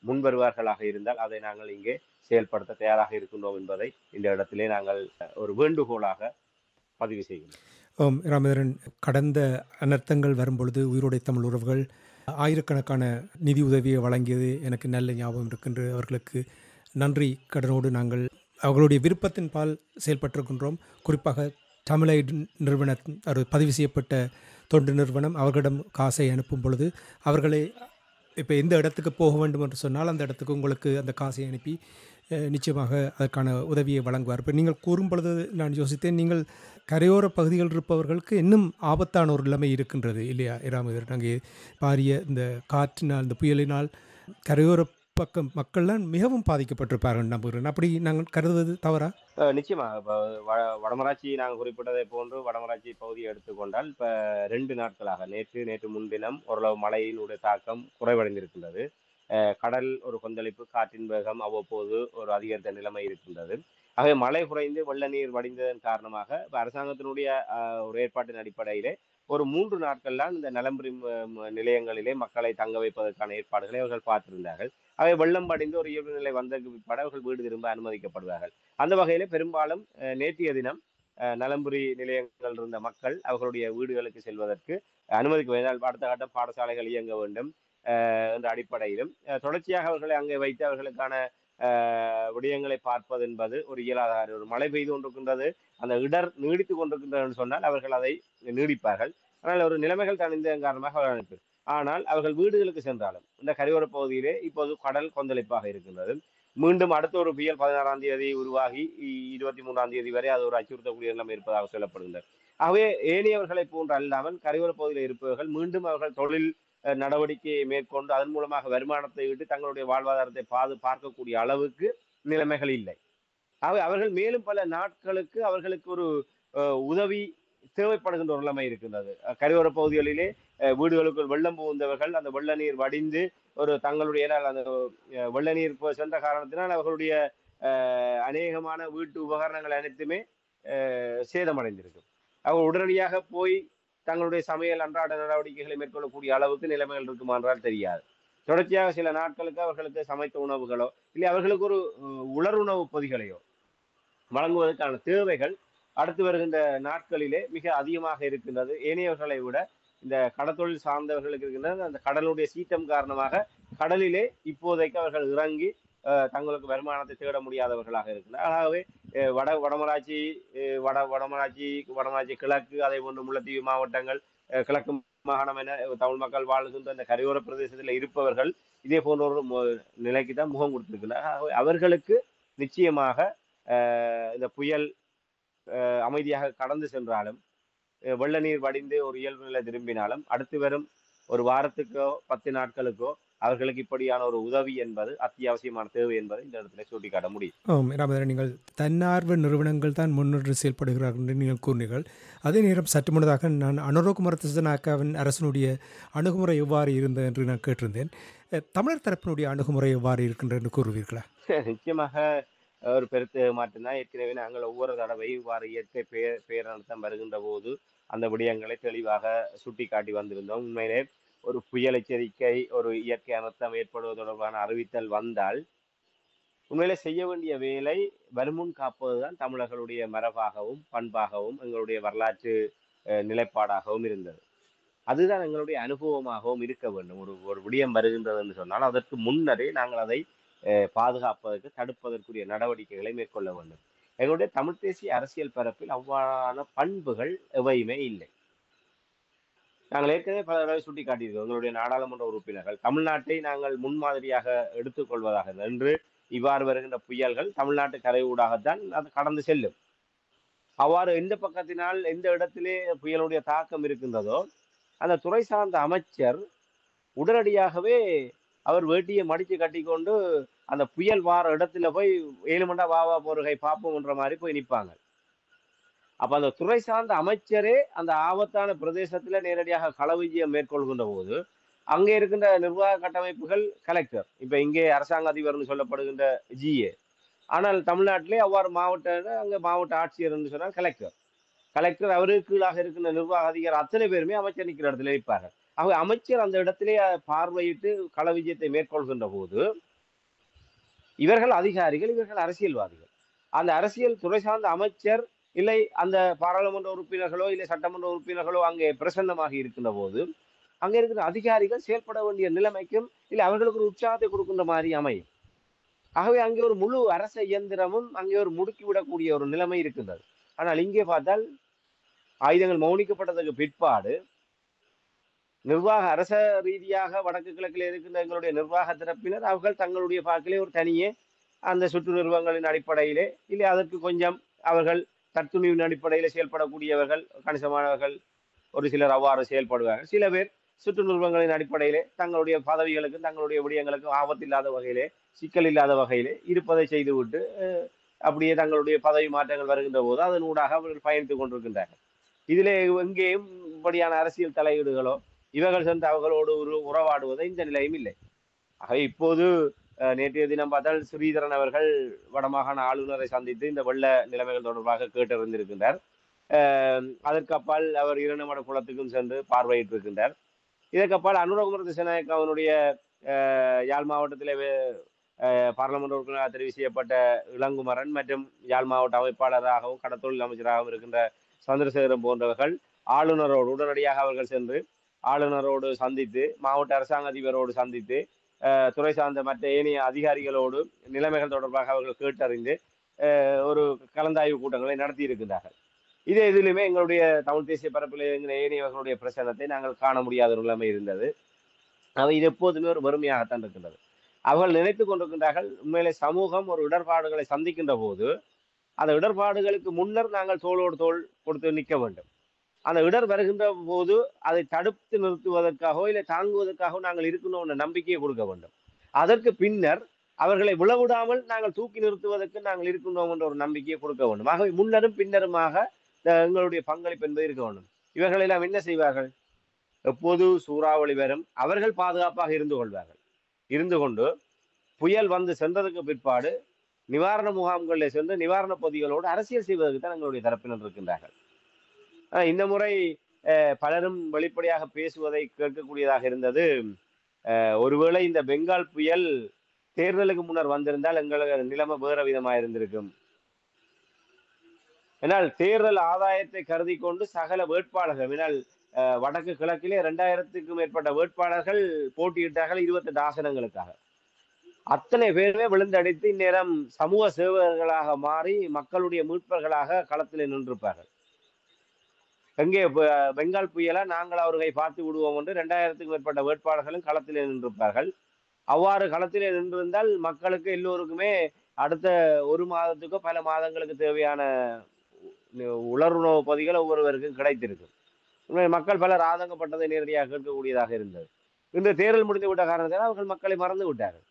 முன் வருவார்களாக இருந்தால் அதை நாங்கள் இங்கே செயல்படுத்த தயாராக இருக்கின்றோம் என்பதை இந்த இடத்திலே நாங்கள் ஒரு வேண்டுகோளாக பதிவு செய்கின்றோம். ராமேந்திரன், கடந்த அனர்த்தங்கள் வரும்பொழுது உயிரோடை தமிழ் உறவுகள் ஆயிரக்கணக்கான நிதி உதவியை வழங்கியது எனக்கு நல்ல ஞாபகம் இருக்கின்ற. அவர்களுக்கு நன்றி கடனோடு நாங்கள் அவர்களுடைய விருப்பத்தின் பால் செயல்பட்டிருக்கின்றோம். குறிப்பாக தமிழைடு நிறுவன ஒரு பதிவு செய்யப்பட்ட தொண்டு நிறுவனம் அவர்களிடம் காசை அனுப்பும் பொழுது அவர்களை இப்போ எந்த இடத்துக்கு போக வேண்டும் என்று சொன்னால் அந்த இடத்துக்கு உங்களுக்கு அந்த காசை அனுப்பி நிச்சயமாக அதற்கான உதவியை வழங்குவார். இப்போ நீங்கள் கூறும் பொழுது நான் யோசித்தேன், நீங்கள் கரையோர பகுதிகள் இருப்பவர்களுக்கு இன்னும் ஆபத்தான ஒரு நிலைமை இருக்கின்றது இல்லையா ராமேந்திரன்? அங்கே பாரிய இந்த காற்றினால், இந்த புயலினால் கரையோர பக்கம் மக்கள்லாம் மிகவும் பாதிக்கப்பட்டிருப்பார்கள் நம்புகிறேன். அப்படி நாங்கள் கருதுவது தவறா? நிச்சயமாக. இப்போ வடமராட்சி நாங்கள் குறிப்பிட்டதை போன்று வடமராட்சி பகுதியை எடுத்துக்கொண்டால் இப்போ 2 நாட்களாக நேற்று முன்தினம் ஓரளவு மழையினுடைய தாக்கம் குறைவடைந்திருக்கின்றது. கடல் ஒரு கொந்தளிப்பு, காற்றின் வேகம் அவ்வப்போது ஒரு அதிகரித்த நிலைமை இருக்கின்றது. ஆகவே மழை குறைந்து வெள்ள நீர் வடிந்ததன் காரணமாக இப்போ அரசாங்கத்தினுடைய ஒரு ஏற்பாட்டின் அடிப்படையிலே ஒரு 3 நாட்கள் இந்த நலம்புரி நிலையங்களிலே மக்களை தங்க வைப்பதற்கான ஏற்பாடுகளை அவர்கள் பார்த்திருந்தார்கள். அவை வெள்ளம் படிந்து ஒரு இயல்பு நிலை வந்ததுக்கு பிற்பாடு அவர்கள் வீடு திரும்ப அனுமதிக்கப்படுவார்கள். அந்த வகையிலே பெரும்பாலும் நேற்றைய தினம் நலம்புரி நிலையங்கள் இருந்த மக்கள் அவர்களுடைய வீடுகளுக்கு செல்வதற்கு அனுமதிக்க அடுத்த கட்டம் பாடசாலைகள் இயங்க வேண்டும் என்ற அடிப்படையிலும் தொடர்ச்சியாக அவர்களை அங்கே வைத்து அவர்களுக்கான விடயங்களை பார்ப்பது என்பது ஒரு இயலாத ஒரு மழை பெய்து கொண்டிருக்கின்றது, அந்த இடர் நீடித்து கொண்டிருக்கின்றது சொன்னால் அவர்கள் அதை நீடிப்பார்கள். ஆனால் ஒரு நிலைமைகள் தணிந்ததன் காரணமாக அவர் ஆனால் அவர்கள் வீடுகளுக்கு சென்றாலும் இந்த கரையோர பகுதியிலே இப்போது கடல் கொந்தளிப்பாக இருக்கின்றது. மீண்டும் அடுத்த ஒரு புயல் 16ஆம் தேதி உருவாகி 23ஆம் தேதி வரை அது ஒரு அச்சுறுத்தக்கூடிய நிலைமை இருப்பதாக சொல்லப்படுகின்றது. ஆகவே ஏனையவர்களை போன்று அல்லாமல் கரையோர பகுதியில் இருப்பவர்கள் மீண்டும் அவர்கள் தொழில் நடவடிக்கையை மேற்கொண்டு அதன் மூலமாக வருமானத்தை விட்டு தங்களுடைய வாழ்வாதாரத்தை பார்க்கக்கூடிய அளவுக்கு நிலைமைகள் இல்லை. அவர்கள் மேலும் பல நாட்களுக்கு அவர்களுக்கு ஒரு உதவி தேவைப்படுகின்ற ஒரு நிலைமை இருக்கின்றது. கரையோர பகுதிகளிலே வீடுகளுக்குள் வெள்ளம் புகுந்தவர்கள் அந்த வெள்ள நீர் வடிந்து ஒரு தங்களுடைய அந்த வெள்ள நீர் சென்ற காரணத்தினால் அவர்களுடைய அநேகமான வீட்டு உபகரணங்கள் அனைத்துமே சேதமடைந்திருக்கும். அவர் உடனடியாக போய் தங்களுடைய சமையல் அன்றாட நடவடிக்கைகளை மேற்கொள்ளக்கூடிய அளவுக்கு நிலைமைகள் இருக்குமா என்றால் தெரியாது. தொடர்ச்சியாக சில நாட்களுக்கு அவர்களுக்கு சமைத்த உணவுகளோ இல்லை அவர்களுக்கு ஒரு உலருணவு பொதிகளையோ வழங்குவதற்கான தேவைகள் அடுத்து வருகின்ற நாட்களிலே மிக அதிகமாக இருக்கின்றது. ஏனையவர்களை விட இந்த கடற்தொழில் சார்ந்தவர்களுக்கு இருக்கின்றது. அந்த கடலுடைய சீற்றம் காரணமாக கடலிலே இப்போதைக்கு அவர்கள் இறங்கி தங்களுக்கு வருமானத்தை தேட முடியாதவர்களாக இருக்கின்றனர். ஆகவே வடமராட்சி கிழக்கு, அதை போன்று முல்லைத்தீவு மாவட்டங்கள், கிழக்கு மாகாணம் என தமிழ் மக்கள் வாழ்கின்ற இந்த கரையோர பிரதேசத்தில் இருப்பவர்கள் இதே போன்ற ஒரு நிலைக்கு தான் முகம் கொடுத்திருக்கிறார். அவர்களுக்கு நிச்சயமாக இந்த புயல் அமைதியாக கடந்து சென்றாலும் வெள்ள நீர் வடிந்து ஒரு இயல்பு நிலை திரும்பினாலும் அடுத்து வரும் ஒரு வாரத்துக்கோ 10 நாட்களுக்கோ அவர்களுக்கு இப்படியான ஒரு உதவி என்பது அத்தியாவசியமான தேவை என்பதை இந்த இடத்துல சுட்டிக்காட்ட முடியும். ராமேந்திரன், நீங்கள் தன்னார்வ நிறுவனங்கள் தான் முன்னின்று செயல்படுகிறார்கள் என்று நீங்கள் கூறினீர்கள். அதே நேரம் சற்று முன்னதாக நான் அனுரகுமார திசாநாயக்காவின் அரசனுடைய அணுகுமுறை எவ்வாறு இருந்தது என்று நான் கேட்டிருந்தேன். தமிழர் தரப்பினுடைய அணுகுமுறை எவ்வாறு இருக்கின்றது என்று கூறுவீர்களா? நிச்சயமாக ஒரு பெருத்த மாற்றம்தான். ஏற்கனவே நாங்கள் ஒவ்வொரு தடவையும் இவ்வாறு இயற்கை பேரழுத்தம் வருகின்ற போது அந்த விடயங்களை தெளிவாக சுட்டி காட்டி வந்திருந்தோம். உண்மையிலே ஒரு புயல் எச்சரிக்கை, ஒரு இயற்கை அனர்த்தம் ஏற்படுவது தொடர்பான அறிவித்தல் வந்தால் உண்மையிலே செய்ய வேண்டிய வேலை வருமுன் காப்பதுதான் தமிழர்களுடைய மரபாகவும் பண்பாகவும் எங்களுடைய வரலாற்று நிலைப்பாடாகவும் இருந்தது. அதுதான் எங்களுடைய அனுபவமாகவும் இருக்க வேண்டும். ஒரு ஒரு விடயம் வருகின்றது என்று சொன்னால் அதற்கு முன்னரே நாங்கள் அதை பாதுகாப்பதற்கு தடுப்பதற்குரிய நடவடிக்கைகளை மேற்கொள்ள வேண்டும். எங்களுடைய தமிழ் தேசிய அரசியல் பரப்பில் அவ்வாறான பண்புகள் எவையுமே இல்லை. நாங்கள் ஏற்கனவே பல தடவை சுட்டி காட்டியிருக்கோம். எங்களுடைய நாடாளுமன்ற உறுப்பினர்கள் தமிழ்நாட்டை நாங்கள் முன்மாதிரியாக எடுத்துக்கொள்வதாக என்று இவ்வாறு வருகின்ற புயல்கள் தமிழ்நாட்டு கரை ஊடாகத்தான் அது கடந்து செல்லும். அவ்வாறு எந்த பக்கத்தினால் எந்த இடத்திலே புயலுடைய தாக்கம் இருக்கின்றதோ அந்த துறை சார்ந்த அமைச்சர் உடனடியாகவே அவர் வேட்டியை மடிச்சு கட்டிக்கொண்டு அந்த புயல் வார இடத்துல போய் 7 மண்டா வா போருகை பார்ப்போம் என்ற மாதிரி போய் நிற்பாங்க. அப்ப அந்த துறை சார்ந்த அமைச்சரே அந்த ஆபத்தான பிரதேசத்துல நேரடியாக கள விஜயம் மேற்கொள்கின்ற போது அங்கே இருக்கின்ற நிர்வாக கட்டமைப்புகள் கலெக்டர், இப்ப இங்கே அரசாங்க அதிபர்னு சொல்லப்படுகின்ற ஜிஏ, ஆனால் தமிழ்நாட்டிலே அவ்வாறு அங்க மாவட்ட ஆட்சியர் என்று சொன்னால் கலெக்டர். கலெக்டர் அவருக்கு கீழாக இருக்கின்ற நிர்வாக அதிகாரி அத்தனை பேருமே அமைச்சர் நிற்கிற இடத்துல இருப்பார்கள். ஆகவே அமைச்சர் அந்த இடத்திலே பார்வையிட்டு கள விஜயத்தை மேற்கொள்கின்ற போது இவர்கள் அதிகாரிகள், இவர்கள் அரசியல்வாதிகள். அந்த அரசியல் துறை சார்ந்த அமைச்சர் இல்லை அந்த பாராளுமன்ற உறுப்பினர்களோ இல்லை சட்டமன்ற உறுப்பினர்களோ அங்கே பிரசன்னமாக இருக்கின்ற போது அங்கே இருக்கிற அதிகாரிகள் செயல்பட வேண்டிய நிலைமைக்கும் இல்லை அவர்களுக்கு ஒரு உற்சாகத்தை கொடுக்கின்ற மாதிரி அமையும். ஆகவே அங்கே ஒரு முழு அரச இயந்திரமும் அங்கே ஒரு முடுக்கிவிடக்கூடிய ஒரு நிலைமை இருக்கின்றது. ஆனால் இங்கே பார்த்தால் ஆயுதங்கள் மௌனிக்கப்பட்டதற்கு பிற்பாடு நிர்வாக அரச ரீதியாக வடக்கு கிழக்கில் இருக்கின்ற எங்களுடைய நிர்வாக தரப்பினர் அவர்கள் தங்களுடைய பாக்கிலே ஒரு தனியே அந்த சுற்று நிறுவனங்களின் அடிப்படையிலே இல்லை அதற்கு கொஞ்சம் அவர்கள் தற்துணிவின் அடிப்படையில் செயல்படக்கூடியவர்கள் கணிசமானவர்கள் ஒரு சிலர் அவ்வாறு செயல்படுவார்கள். சில பேர் சுற்று நிறுவனங்களின் அடிப்படையிலே தங்களுடைய பதவிகளுக்கும் தங்களுடைய விடயங்களுக்கும் ஆபத்து இல்லாத வகையிலே சிக்கல் இல்லாத வகையிலே இருப்பதை செய்துவிட்டு அப்படியே தங்களுடைய பதவி மாற்றங்கள் வருகின்ற போது அதன் ஊடாக அவர்கள் பயணித்துக் கொண்டிருக்கின்றார்கள். இதிலே எங்கேயும் இப்படியான அரசியல் தலையீடுகளோ இவர்கள் சென்று அவர்களோடு ஒரு உறவாடுவதோ இந்த நிலையும் இல்லை. ஆகவே இப்போது நேற்றைய தினம் பார்த்தால் ஸ்ரீதரன் அவர்கள் வடமாகாண ஆளுநரை சந்தித்து இந்த வெள்ள நிலைமைகள் தொடர்பாக கேட்டறிந்திருக்கின்றார். அதற்கு அப்பால் அவர் இரண்டமட குளத்துக்கும் சென்று பார்வையிட்டிருக்கின்றார். இதற்கு அப்பால் அனுரகுமார திசாநாயக்க அவனுடைய யாழ் மாவட்டத்திலே பாராளுமன்ற உறுப்பினராக தெரிவு செய்யப்பட்ட இளங்குமரன் மற்றும் யாழ் மாவட்ட அமைப்பாளராகவும் கடத்தொழில் அமைச்சராகவும் இருக்கின்ற சந்திரசேகரன் போன்றவர்கள் ஆளுநரோடு உடனடியாக அவர்கள் சென்று ஆளுநரோடு சந்தித்து மாவட்ட அரசாங்க அதிபரோடு சந்தித்து துறை சார்ந்த மற்ற ஏனைய அதிகாரிகளோடு நிலைமைகள் தொடர்பாக அவர்கள் கேட்டறிந்து ஒரு கலந்தாய்வு கூட்டங்களை நடத்தி இருக்கின்றார்கள். இதே இதிலுமே எங்களுடைய தமிழ் தேசிய பரப்பில் இருக்கிற ஏனையவர்களுடைய பிரச்சனத்தை நாங்கள் காண முடியாத ஒரு நிலைமை இருந்தது. அவை இது எப்போதுமே ஒரு வறுமையாகத்தான் இருக்கின்றது. அவர்கள் நினைத்துக் கொண்டிருக்கின்றார்கள் உண்மையிலே சமூகம் ஒரு இடர்பாடுகளை சந்திக்கின்ற போது அந்த இடர்பாடுகளுக்கு முன்னர் நாங்கள் தோளோடு தோள் கொடுத்து நிற்க வேண்டும். அந்த இடர் வருகின்ற போது அதை தடுத்து நிறுத்துவதற்காகவோ இல்லை தாங்குவதற்காகவோ நாங்கள் இருக்கணும் என்ற நம்பிக்கையை கொடுக்க வேண்டும். அதற்கு பின்னர் அவர்களை விழவிடாமல் நாங்கள் தூக்கி நிறுத்துவதற்கு நாங்கள் இருக்கின்றோம் என்ற ஒரு நம்பிக்கையை கொடுக்க வேண்டும். ஆகவே முன்னரும் பின்னருமாக எங்களுடைய பங்களிப்பு என்பது இருக்க வேண்டும். இவர்கள் எல்லாம் என்ன செய்வார்கள்? எப்போது சூறாவளி வரும் அவர்கள் பாதுகாப்பாக இருந்து கொள்வார்கள். இருந்து கொண்டு புயல் வந்து சென்றதுக்கு பிற்பாடு நிவாரண முகாம்களில் சென்று நிவாரண பொதிகளோடு அரசியல் செய்வதற்கு தான் எங்களுடைய தரப்பினர் இருக்கின்றார்கள். இந்த முறை பலரும் வெளிப்படையாக பேசுவதை கேட்கக்கூடியதாக இருந்தது. ஒருவேளை இந்த பெங்கால் புயல் தேர்தலுக்கு முன்னர் வந்திருந்தால் எங்களுக்கு நிலைமை வேற விதமாக இருந்திருக்கும். ஏனால் தேர்தல் ஆதாயத்தை கருதி கொண்டு சகல வேட்பாளர்கள் ஏனால் வடக்கு கிழக்கிலே 2000க்கும் மேற்பட்ட வேட்பாளர்கள் போட்டியிட்டார்கள் 28 ஆசனங்களுக்காக. அத்தனை பேருமே விழுந்தடித்து இந்நேரம் சமூக சேவகர்களாக மாறி மக்களுடைய மீட்பர்களாக களத்திலே நின்றிருப்பார்கள். எங்கே பெங்கால் புயலா நாங்கள் அவர்களை பார்த்து விடுவோம் என்று 2000க்கும் மேற்பட்ட வேட்பாளர்களும் களத்திலே நின்றிருப்பார்கள். அவ்வாறு களத்திலே நின்றிருந்தால் மக்களுக்கு எல்லோருக்குமே அடுத்த ஒரு மாதத்துக்கோ பல மாதங்களுக்கு தேவையான உலருணவு பொதிகள் ஒவ்வொருவருக்கும் கிடைத்திருக்கும். மக்கள் பலர் ஆதங்கப்பட்டதை நேரடியாக கேட்கக்கூடியதாக இருந்தது. இன்று தேர்தல் முடிந்து விட்ட காரணத்தால் அவர்கள் மக்களை மறந்து விட்டார்கள்.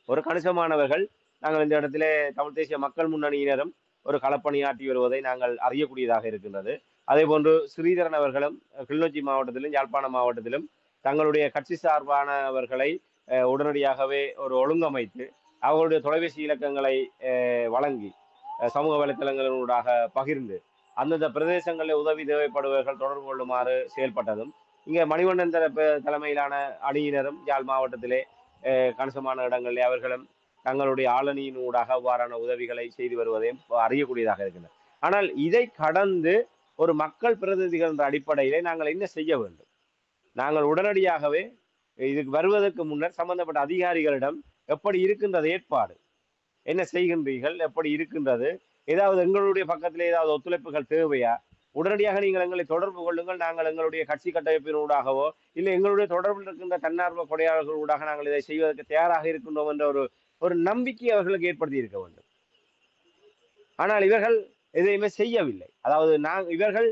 ஒரு கணிசமானவர்கள் நாங்கள் இந்த இடத்திலே தமிழ் தேசிய மக்கள் முன்னணியினரும் ஒரு களப்பணியாற்றி வருவதை நாங்கள் அறியக்கூடியதாக இருக்கின்றது. அதே போன்று ஸ்ரீதரன் அவர்களும் கிளிநொச்சி மாவட்டத்திலும் யாழ்ப்பாண மாவட்டத்திலும் தங்களுடைய கட்சி சார்பானவர்களை உடனடியாகவே ஒரு ஒழுங்கமைத்து அவர்களுடைய தொலைபேசி இலக்கங்களை வழங்கி சமூக வலைத்தளங்களூடாக பகிர்ந்து அந்தந்த பிரதேசங்களில் உதவி தேவைப்படுபவர்கள் தொடர்பு கொள்ளுமாறு செயல்பட்டதும் இங்கே மணிவண்ணன் தலைமையிலான அணியினரும் யாழ் மாவட்டத்திலே கணிசமான இடங்களிலே அவர்களும் தங்களுடைய ஆளணியின் ஊடாக அவ்வாறான உதவிகளை செய்து வருவதையும் அறியக்கூடியதாக இருக்கின்றன. ஆனால் இதை கடந்து ஒரு மக்கள் பிரதிநிதிகள் என்ற அடிப்படையிலே நாங்கள் என்ன செய்ய வேண்டும்? நாங்கள் உடனடியாகவே இதுக்கு வருவதற்கு முன்னர் சம்பந்தப்பட்ட அதிகாரிகளிடம் எப்படி இருக்கின்றது ஏற்பாடு? என்ன செய்கின்றீர்கள்? எப்படி இருக்கின்றது? ஏதாவது எங்களுடைய பக்கத்திலே ஏதாவது ஒத்துழைப்புகள் தேவையா? உடனடியாக நீங்கள் எங்களை தொடர்பு கொள்ளுங்கள். நாங்கள் எங்களுடைய கட்சி கட்டமைப்பின் ஊடாகவோ, இல்லை எங்களுடைய தொடர்பில் இருக்கின்ற தன்னார்வ கொடையாளர்கள் ஊடாக நாங்கள் இதை செய்வதற்கு தயாராக இருக்கின்றோம் என்ற ஒரு ஒரு நம்பிக்கை அவர்களுக்கு ஏற்படுத்தி இருக்க வேண்டும். ஆனால் இவர்கள் எதையுமே செய்யவில்லை. அதாவது இவர்கள்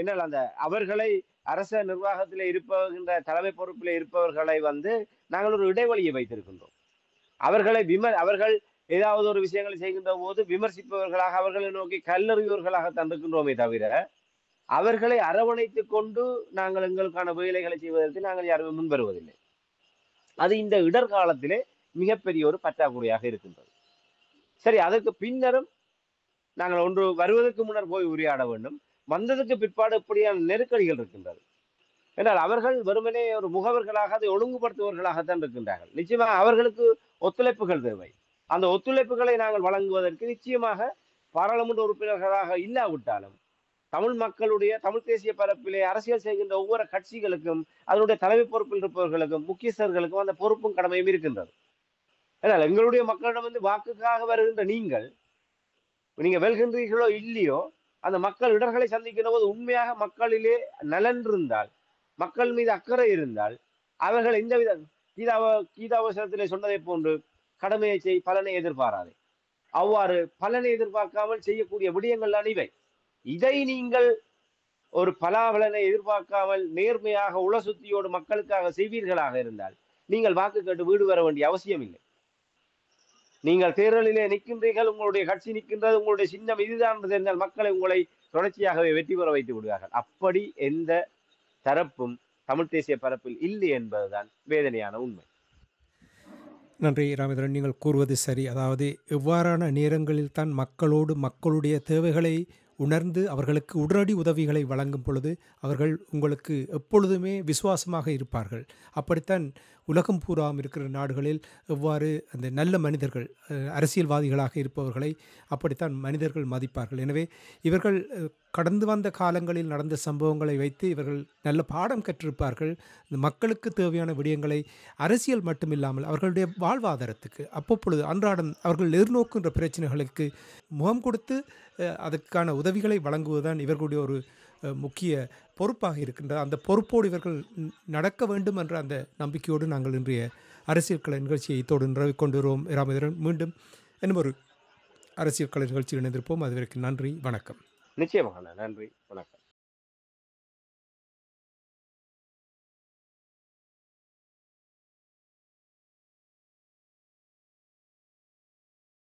என்ன அந்த அவர்களை அரச நிர்வாகத்திலே இருப்பகின்ற தலைமை பொறுப்பிலே இருப்பவர்களை நாங்கள் ஒரு இடைவெளியை வைத்திருக்கின்றோம். அவர்கள் ஏதாவது ஒரு விஷயங்களை செய்கின்ற போது விமர்சிப்பவர்களாக அவர்களை நோக்கி கல்லறிவர்களாக தந்திருக்கின்றோமே தவிர அவர்களை அரவணைத்துக் கொண்டு நாங்கள் எங்களுக்கான வேலைகளை செய்வதற்கு நாங்கள் யாருமே முன்வருவதில்லை. அது இந்த இடர்காலத்திலே மிகப்பெரிய ஒரு பற்றாக்குறையாக இருக்கின்றது. சரி, அதற்கு பின்னரும் நாங்கள் ஒன்று வருவதற்கு முன்னர் போய் உரையாட வேண்டும். வந்ததுக்கு பிற்பாடு இப்படியான நெருக்கடிகள் இருக்கின்றது என்றால் அவர்கள் வெறுமனே ஒரு முகவர்களாக அதை ஒழுங்குபடுத்துவர்களாகத்தான் இருக்கின்றார்கள். நிச்சயமாக அவர்களுக்கு ஒத்துழைப்புகள் தேவை. அந்த ஒத்துழைப்புகளை நாங்கள் வழங்குவதற்கு நிச்சயமாக பாராளுமன்ற உறுப்பினர்களாக இல்லாவிட்டாலும் தமிழ் தேசிய பரப்பிலே அரசியல் செய்கின்ற ஒவ்வொரு கட்சிகளுக்கும் அதனுடைய தலைமை பொறுப்பில் இருப்பவர்களுக்கும் முக்கியஸ்தர்களுக்கும் அந்த பொறுப்பும் கடமையும் இருக்கின்றது. ஆனால் எங்களுடைய மக்களிடம் வாக்குக்காக வருகின்ற நீங்க வெல்கின்றீர்களோ இல்லையோ, அந்த மக்கள் இடர்களை சந்திக்கின்ற போது உண்மையாக மக்களிலே நலன் இருந்தால், மக்கள் மீது அக்கறை இருந்தால், அவர்கள் எந்தவித கீதாவசனத்திலே சொன்னதை போன்று கடமையை செய் பலனை எதிர்பாராதே. அவ்வாறு பலனை எதிர்பார்க்காமல் செய்யக்கூடிய விடயங்கள் தான் இவை. இதை நீங்கள் ஒரு பலாபலனை எதிர்பார்க்காமல் நேர்மையாக உளசுத்தியோடு மக்களுக்காக செய்வீர்களாக இருந்தால் நீங்கள் வாக்கு கேட்டு வீடு வர வேண்டிய அவசியம் இல்லை. நீங்கள் தேர்தலிலே நிற்கின்றீர்கள், உங்களுடைய கட்சி நிற்கின்றது, உங்களுடைய சின்னம் இதுதான் தெரிந்தால் மக்களை உங்களை தொடர்ச்சியாகவே வெற்றி பெற வைத்து விடுவார்கள். அப்படி எந்த தரப்பும் தமிழ் தேசிய பரப்பில் இல்லை என்பதுதான் வேதனையான உண்மை. நன்றி ராமேந்திரன். நீங்கள் கூறுவது சரி. அதாவது எவ்வாறான நேரங்களில் தான் மக்களோடு மக்களுடைய தேவைகளை உணர்ந்து அவர்களுக்கு உடனடி உதவிகளை வழங்கும் பொழுது அவர்கள் உங்களுக்கு எப்பொழுதுமே விசுவாசமாக இருப்பார்கள். அப்படித்தான் உலகம் பூராம் இருக்கிற நாடுகளில் எவ்வாறு அந்த நல்ல மனிதர்கள் அரசியல்வாதிகளாக இருப்பவர்களை அப்படித்தான் மனிதர்கள் மதிப்பார்கள். எனவே இவர்கள் கடந்து வந்த காலங்களில் நடந்த சம்பவங்களை வைத்து இவர்கள் நல்ல பாடம் கற்றிருப்பார்கள். இந்த மக்களுக்கு தேவையான விடயங்களை அரசியல் மட்டுமில்லாமல் அவர்களுடைய வாழ்வாதாரத்துக்கு அப்பப்பொழுது அன்றாடம் அவர்கள் எதிர்நோக்குகின்ற பிரச்சனைகளுக்கு முகம் கொடுத்து அதற்கான உதவிகளை வழங்குவதுதான் இவர்களுடைய ஒரு முக்கிய பொறுப்பாக இருக்கின்றது. அந்த பொறுப்போடு இவர்கள் நடக்க வேண்டும் என்ற அந்த நம்பிக்கையோடு நாங்கள் இன்றைய அரசியல் கலை நிகழ்ச்சியை இத்தோடு நிறைவு கொண்டு வருவோம். ராமேந்திரன், மீண்டும் இன்னும் ஒரு அரசியல் கலை நிகழ்ச்சியில் இணைந்திருப்போம். அதுவரைக்கும் நன்றி, வணக்கம். நிச்சயமாக நன்றி, வணக்கம்.